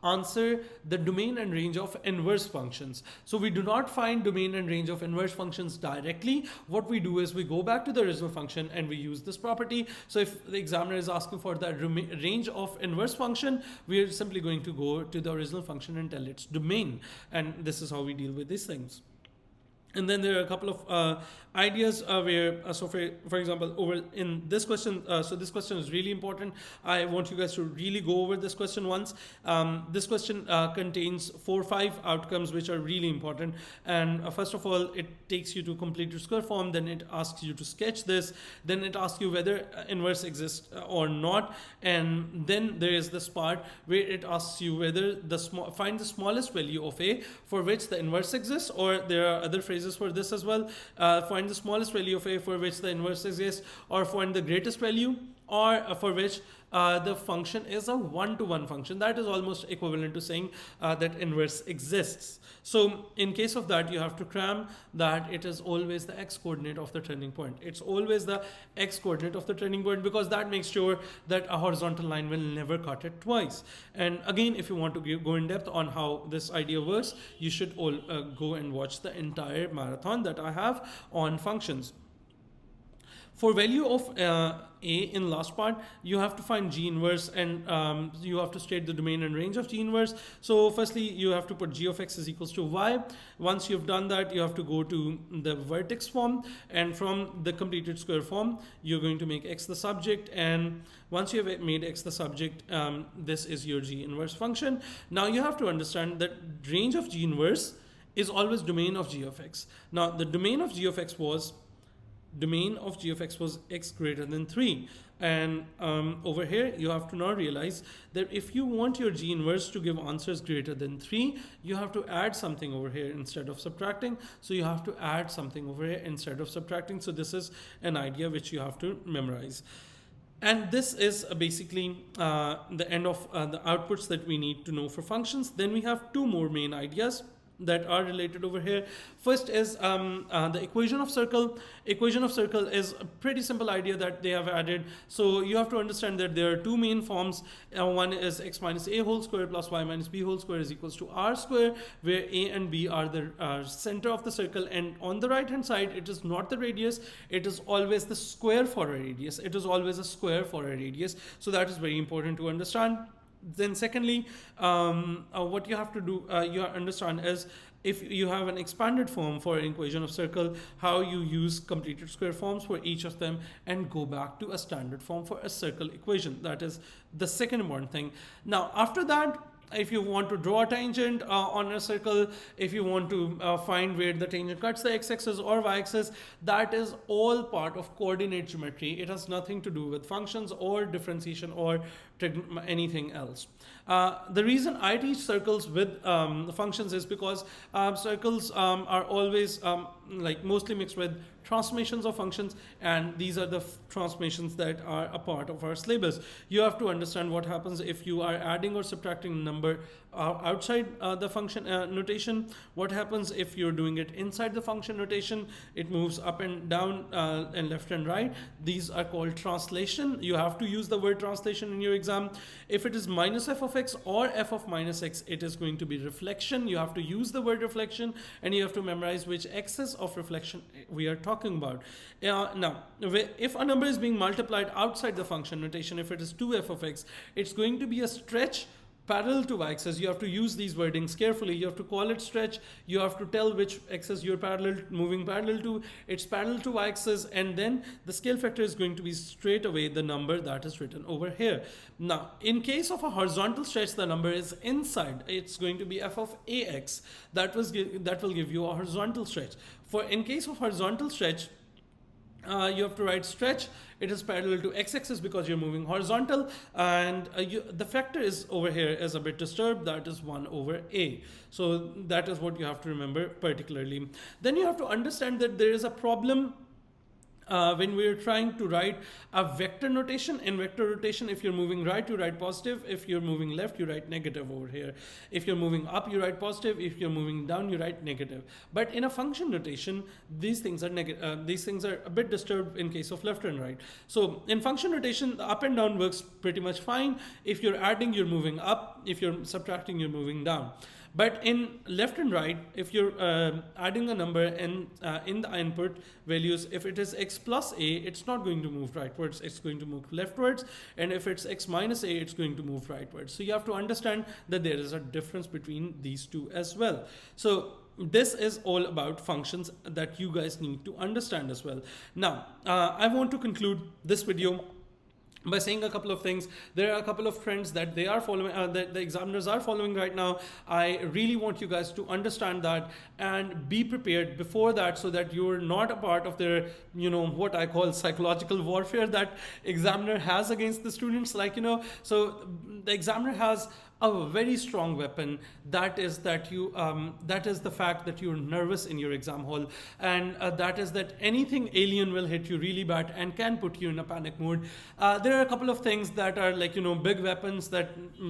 answer the domain and range of inverse functions. So we do not find domain and range of inverse functions directly. What we do is we go back to the original function and we use this property. So if the examiner is asking for the range of inverse function, we are simply going to go to the original function and tell its domain. And this is how we deal with these things. And then there are a couple of ideas where, so for example, over in this question, so this question is really important. I want you guys to really go over this question once. This question contains 4 or 5 outcomes which are really important. And first of all, it takes you to complete your square form. Then it asks you to sketch this. Then it asks you whether inverse exists or not. And then there is this part where it asks you whether find the smallest value of a for which the inverse exists, or there are other phrases for this as well. Find the smallest value of a for which the inverse exists, or find the greatest value, or for which the function is a one-to-one function. That is almost equivalent to saying that inverse exists. So in case of that, you have to cram that it is always the x-coordinate of the turning point. It's always the x-coordinate of the turning point, because that makes sure that a horizontal line will never cut it twice. And again, if you want to go in depth on how this idea works, you should all go and watch the entire marathon that I have on functions. For value of a in last part, you have to find G inverse, and you have to state the domain and range of G inverse. So firstly, you have to put G of x is equals to y. Once you've done that, you have to go to the vertex form, and from the completed square form, you're going to make x the subject. And once you have made x the subject, this is your G inverse function. Now you have to understand that range of G inverse is always domain of G of x. Now the domain of G of x was x greater than 3. And over here, you have to now realize that if you want your G inverse to give answers greater than 3, you have to add something over here instead of subtracting. So you have to add something over here instead of subtracting. So this is an idea which you have to memorize. And this is basically the end of the outputs that we need to know for functions. Then we have 2 more main ideas. that are related over here. First is the equation of circle. Equation of circle is a pretty simple idea that they have added. So you have to understand that there are two main forms. One is x minus a whole square plus y minus b whole square is equals to r square, where a and b are the center of the circle, and on the right hand side it is not the radius, it is always the square for a radius. It is always a square for a radius. So that is very important to understand. Then secondly, what you have to do, you understand is, if you have an expanded form for an equation of circle, how you use completed square forms for each of them and go back to a standard form for a circle equation. That is the second important thing. Now, after that, if you want to draw a tangent on a circle, if you want to find where the tangent cuts the x-axis or y-axis, that is all part of coordinate geometry. It has nothing to do with functions or differentiation or anything else. The reason I teach circles with functions is because circles are always like mostly mixed with transformations of functions, and these are the transformations that are a part of our syllabus. You have to understand what happens if you are adding or subtracting a number outside the function notation. What happens if you're doing it inside the function notation? It moves up and down and left and right. These are called translation. You have to use the word translation in your exam. If it is minus f of x or f of minus x, it is going to be reflection. You have to use the word reflection, and you have to memorize which axis of reflection we are talking about. Now, if a number is being multiplied outside the function notation, if it is 2f of x, it's going to be a stretch parallel to y-axis. You have to use these wordings carefully. You have to call it stretch. You have to tell which axis you're moving parallel to. It's parallel to y-axis, and then the scale factor is going to be straight away the number that is written over here. Now, in case of a horizontal stretch, the number is inside. It's going to be f of ax. That will give you a horizontal stretch. In case of horizontal stretch, you have to write stretch. It is parallel to x-axis because you're moving horizontal, and the factor is over here is a bit disturbed. That is 1 over a. So that is what you have to remember particularly. Then you have to understand that there is a problem when we're trying to write a vector notation. In vector notation, if you're moving right, you write positive. If you're moving left, you write negative over here. If you're moving up, you write positive. If you're moving down, you write negative. But in a function notation, these things are a bit disturbed in case of left and right. So in function notation, the up and down works pretty much fine. If you're adding, you're moving up. If you're subtracting, you're moving down. But in left and right, if you're adding a number in the input values, if it is x plus a, it's not going to move rightwards, it's going to move leftwards. And if it's x minus a, it's going to move rightwards. So you have to understand that there is a difference between these two as well. So this is all about functions that you guys need to understand as well. Now, I want to conclude this video by saying a couple of things. There are a couple of trends that they are following, that the examiners are following right now. I really want you guys to understand that and be prepared before that, so that you're not a part of their, what I call psychological warfare that examiner has against the students. So the examiner has a very strong weapon, that is the fact that you're nervous in your exam hall, and that is that anything alien will hit you really bad and can put you in a panic mode. There are a couple of things that are big weapons,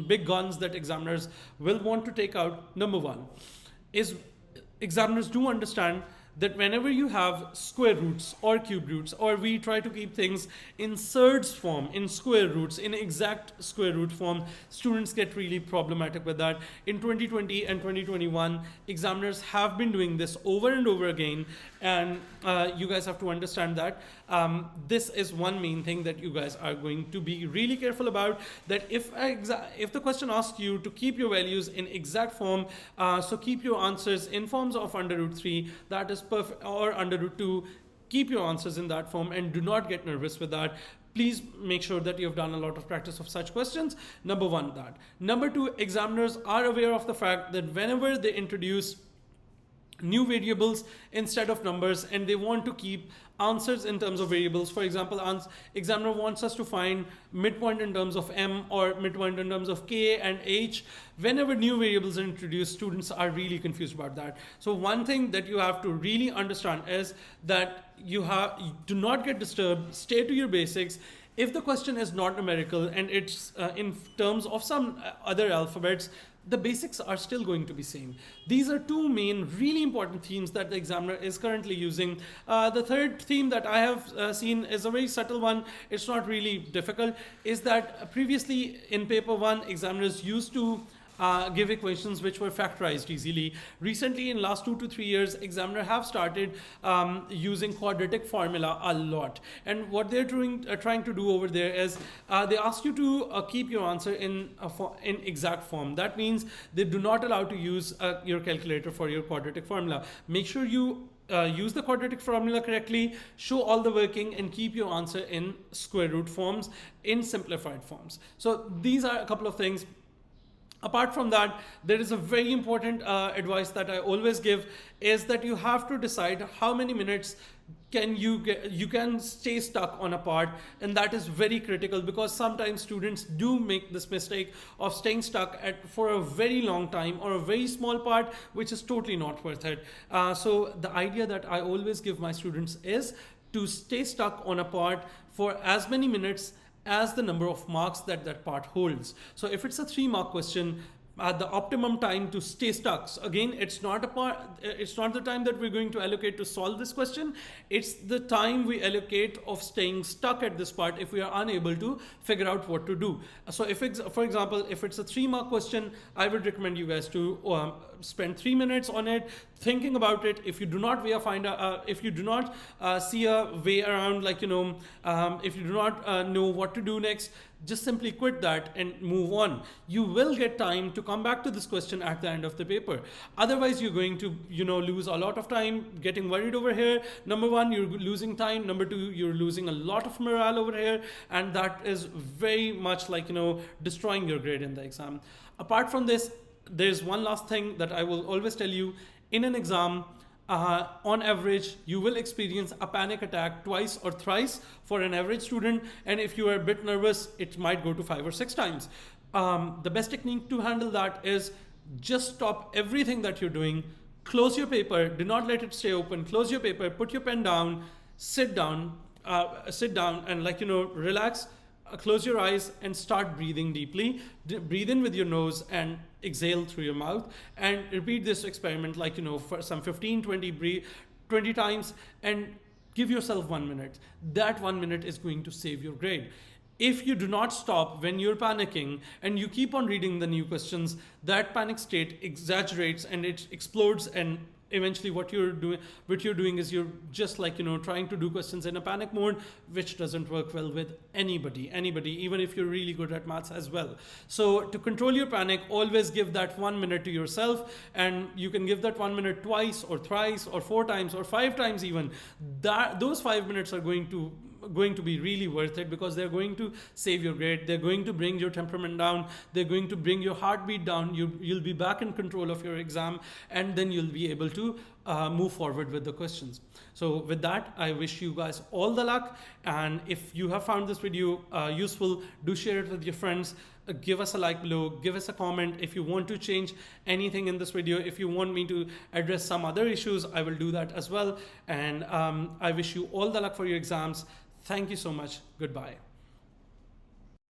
big guns that examiners will want to take out. Number one is, examiners do understand that whenever you have square roots or cube roots, or we try to keep things in surds form, in square roots, in exact square root form, students get really problematic with that. In 2020 and 2021, examiners have been doing this over and over again, and you guys have to understand that this is one main thing that you guys are going to be really careful about, that if the question asks you to keep your values in exact form, so keep your answers in forms of under root 3, that is perfect, or under root 2, keep your answers in that form, and do not get nervous with that. Please make sure that you have done a lot of practice of such questions. Number one, that. Number two, examiners are aware of the fact that whenever they introduce new variables instead of numbers, and they want to keep answers in terms of variables. For example, examiner wants us to find midpoint in terms of m, or midpoint in terms of k and h. Whenever new variables are introduced, students are really confused about that. So one thing that you have to really understand is that you do not get disturbed, stay to your basics. If the question is not numerical and it's in terms of some other alphabets, the basics are still going to be same. These are two main really important themes that the examiner is currently using. The third theme that I have seen is a very subtle one. It's not really difficult. Is that previously in paper 1, examiners used to give equations which were factorized easily. Recently, in last 2 to 3 years, examiner have started using quadratic formula a lot. And what they're trying to do over there is they ask you to keep your answer in exact form. That means they do not allow to use your calculator for your quadratic formula. Make sure you use the quadratic formula correctly, show all the working, and keep your answer in square root forms, in simplified forms. So these are a couple of things. Apart from that, there is a very important advice that I always give, is that you have to decide how many minutes you can stay stuck on a part, and that is very critical, because sometimes students do make this mistake of staying stuck for a very long time or a very small part, which is totally not worth it. So the idea that I always give my students is to stay stuck on a part for as many minutes as the number of marks that part holds. So if it's a 3-mark question, the optimum time to stay stuck. So again, it's not the time that we're going to allocate to solve this question. It's the time we allocate of staying stuck at this part if we are unable to figure out what to do. So if, for example, if it's a 3-mark question, I would recommend you guys to spend 3 minutes on it, thinking about it. If you do not see a way around, like, if you do not know what to do next, just simply quit that and move on. You will get time to come back to this question at the end of the paper. Otherwise, you're going to, lose a lot of time getting worried over here. Number 1, you're losing time. Number 2, you're losing a lot of morale over here. And that is very much like, destroying your grade in the exam. Apart from this, there's one last thing that I will always tell you. In an exam, on average, you will experience a panic attack twice or thrice for an average student. And if you are a bit nervous, it might go to 5 or 6 times. The best technique to handle that is just stop everything that you're doing. Close your paper. Do not let it stay open. Close your paper, put your pen down, sit down and relax. Close your eyes and start breathing deeply. Breathe in with your nose and exhale through your mouth, and repeat this experiment for some 20 times, and give yourself 1 minute. That 1 minute is going to save your grade. If you do not stop when you're panicking and you keep on reading the new questions, that panic state exaggerates and it explodes, and eventually what you're doing is you're just trying to do questions in a panic mode, which doesn't work well with anybody, even if you're really good at maths as well. So to control your panic, always give that 1 minute to yourself, and you can give that 1 minute twice or thrice or 4 times or 5 times even. Those 5 minutes are going to be really worth it, because they're going to save your grade. They're going to bring your temperament down. They're going to bring your heartbeat down. You'll be back in control of your exam, and then you'll be able to move forward with the questions. So with that, I wish you guys all the luck. And if you have found this video useful, do share it with your friends. Give us a like below, give us a comment. If you want to change anything in this video, if you want me to address some other issues, I will do that as well. And I wish you all the luck for your exams. Thank you so much. Goodbye.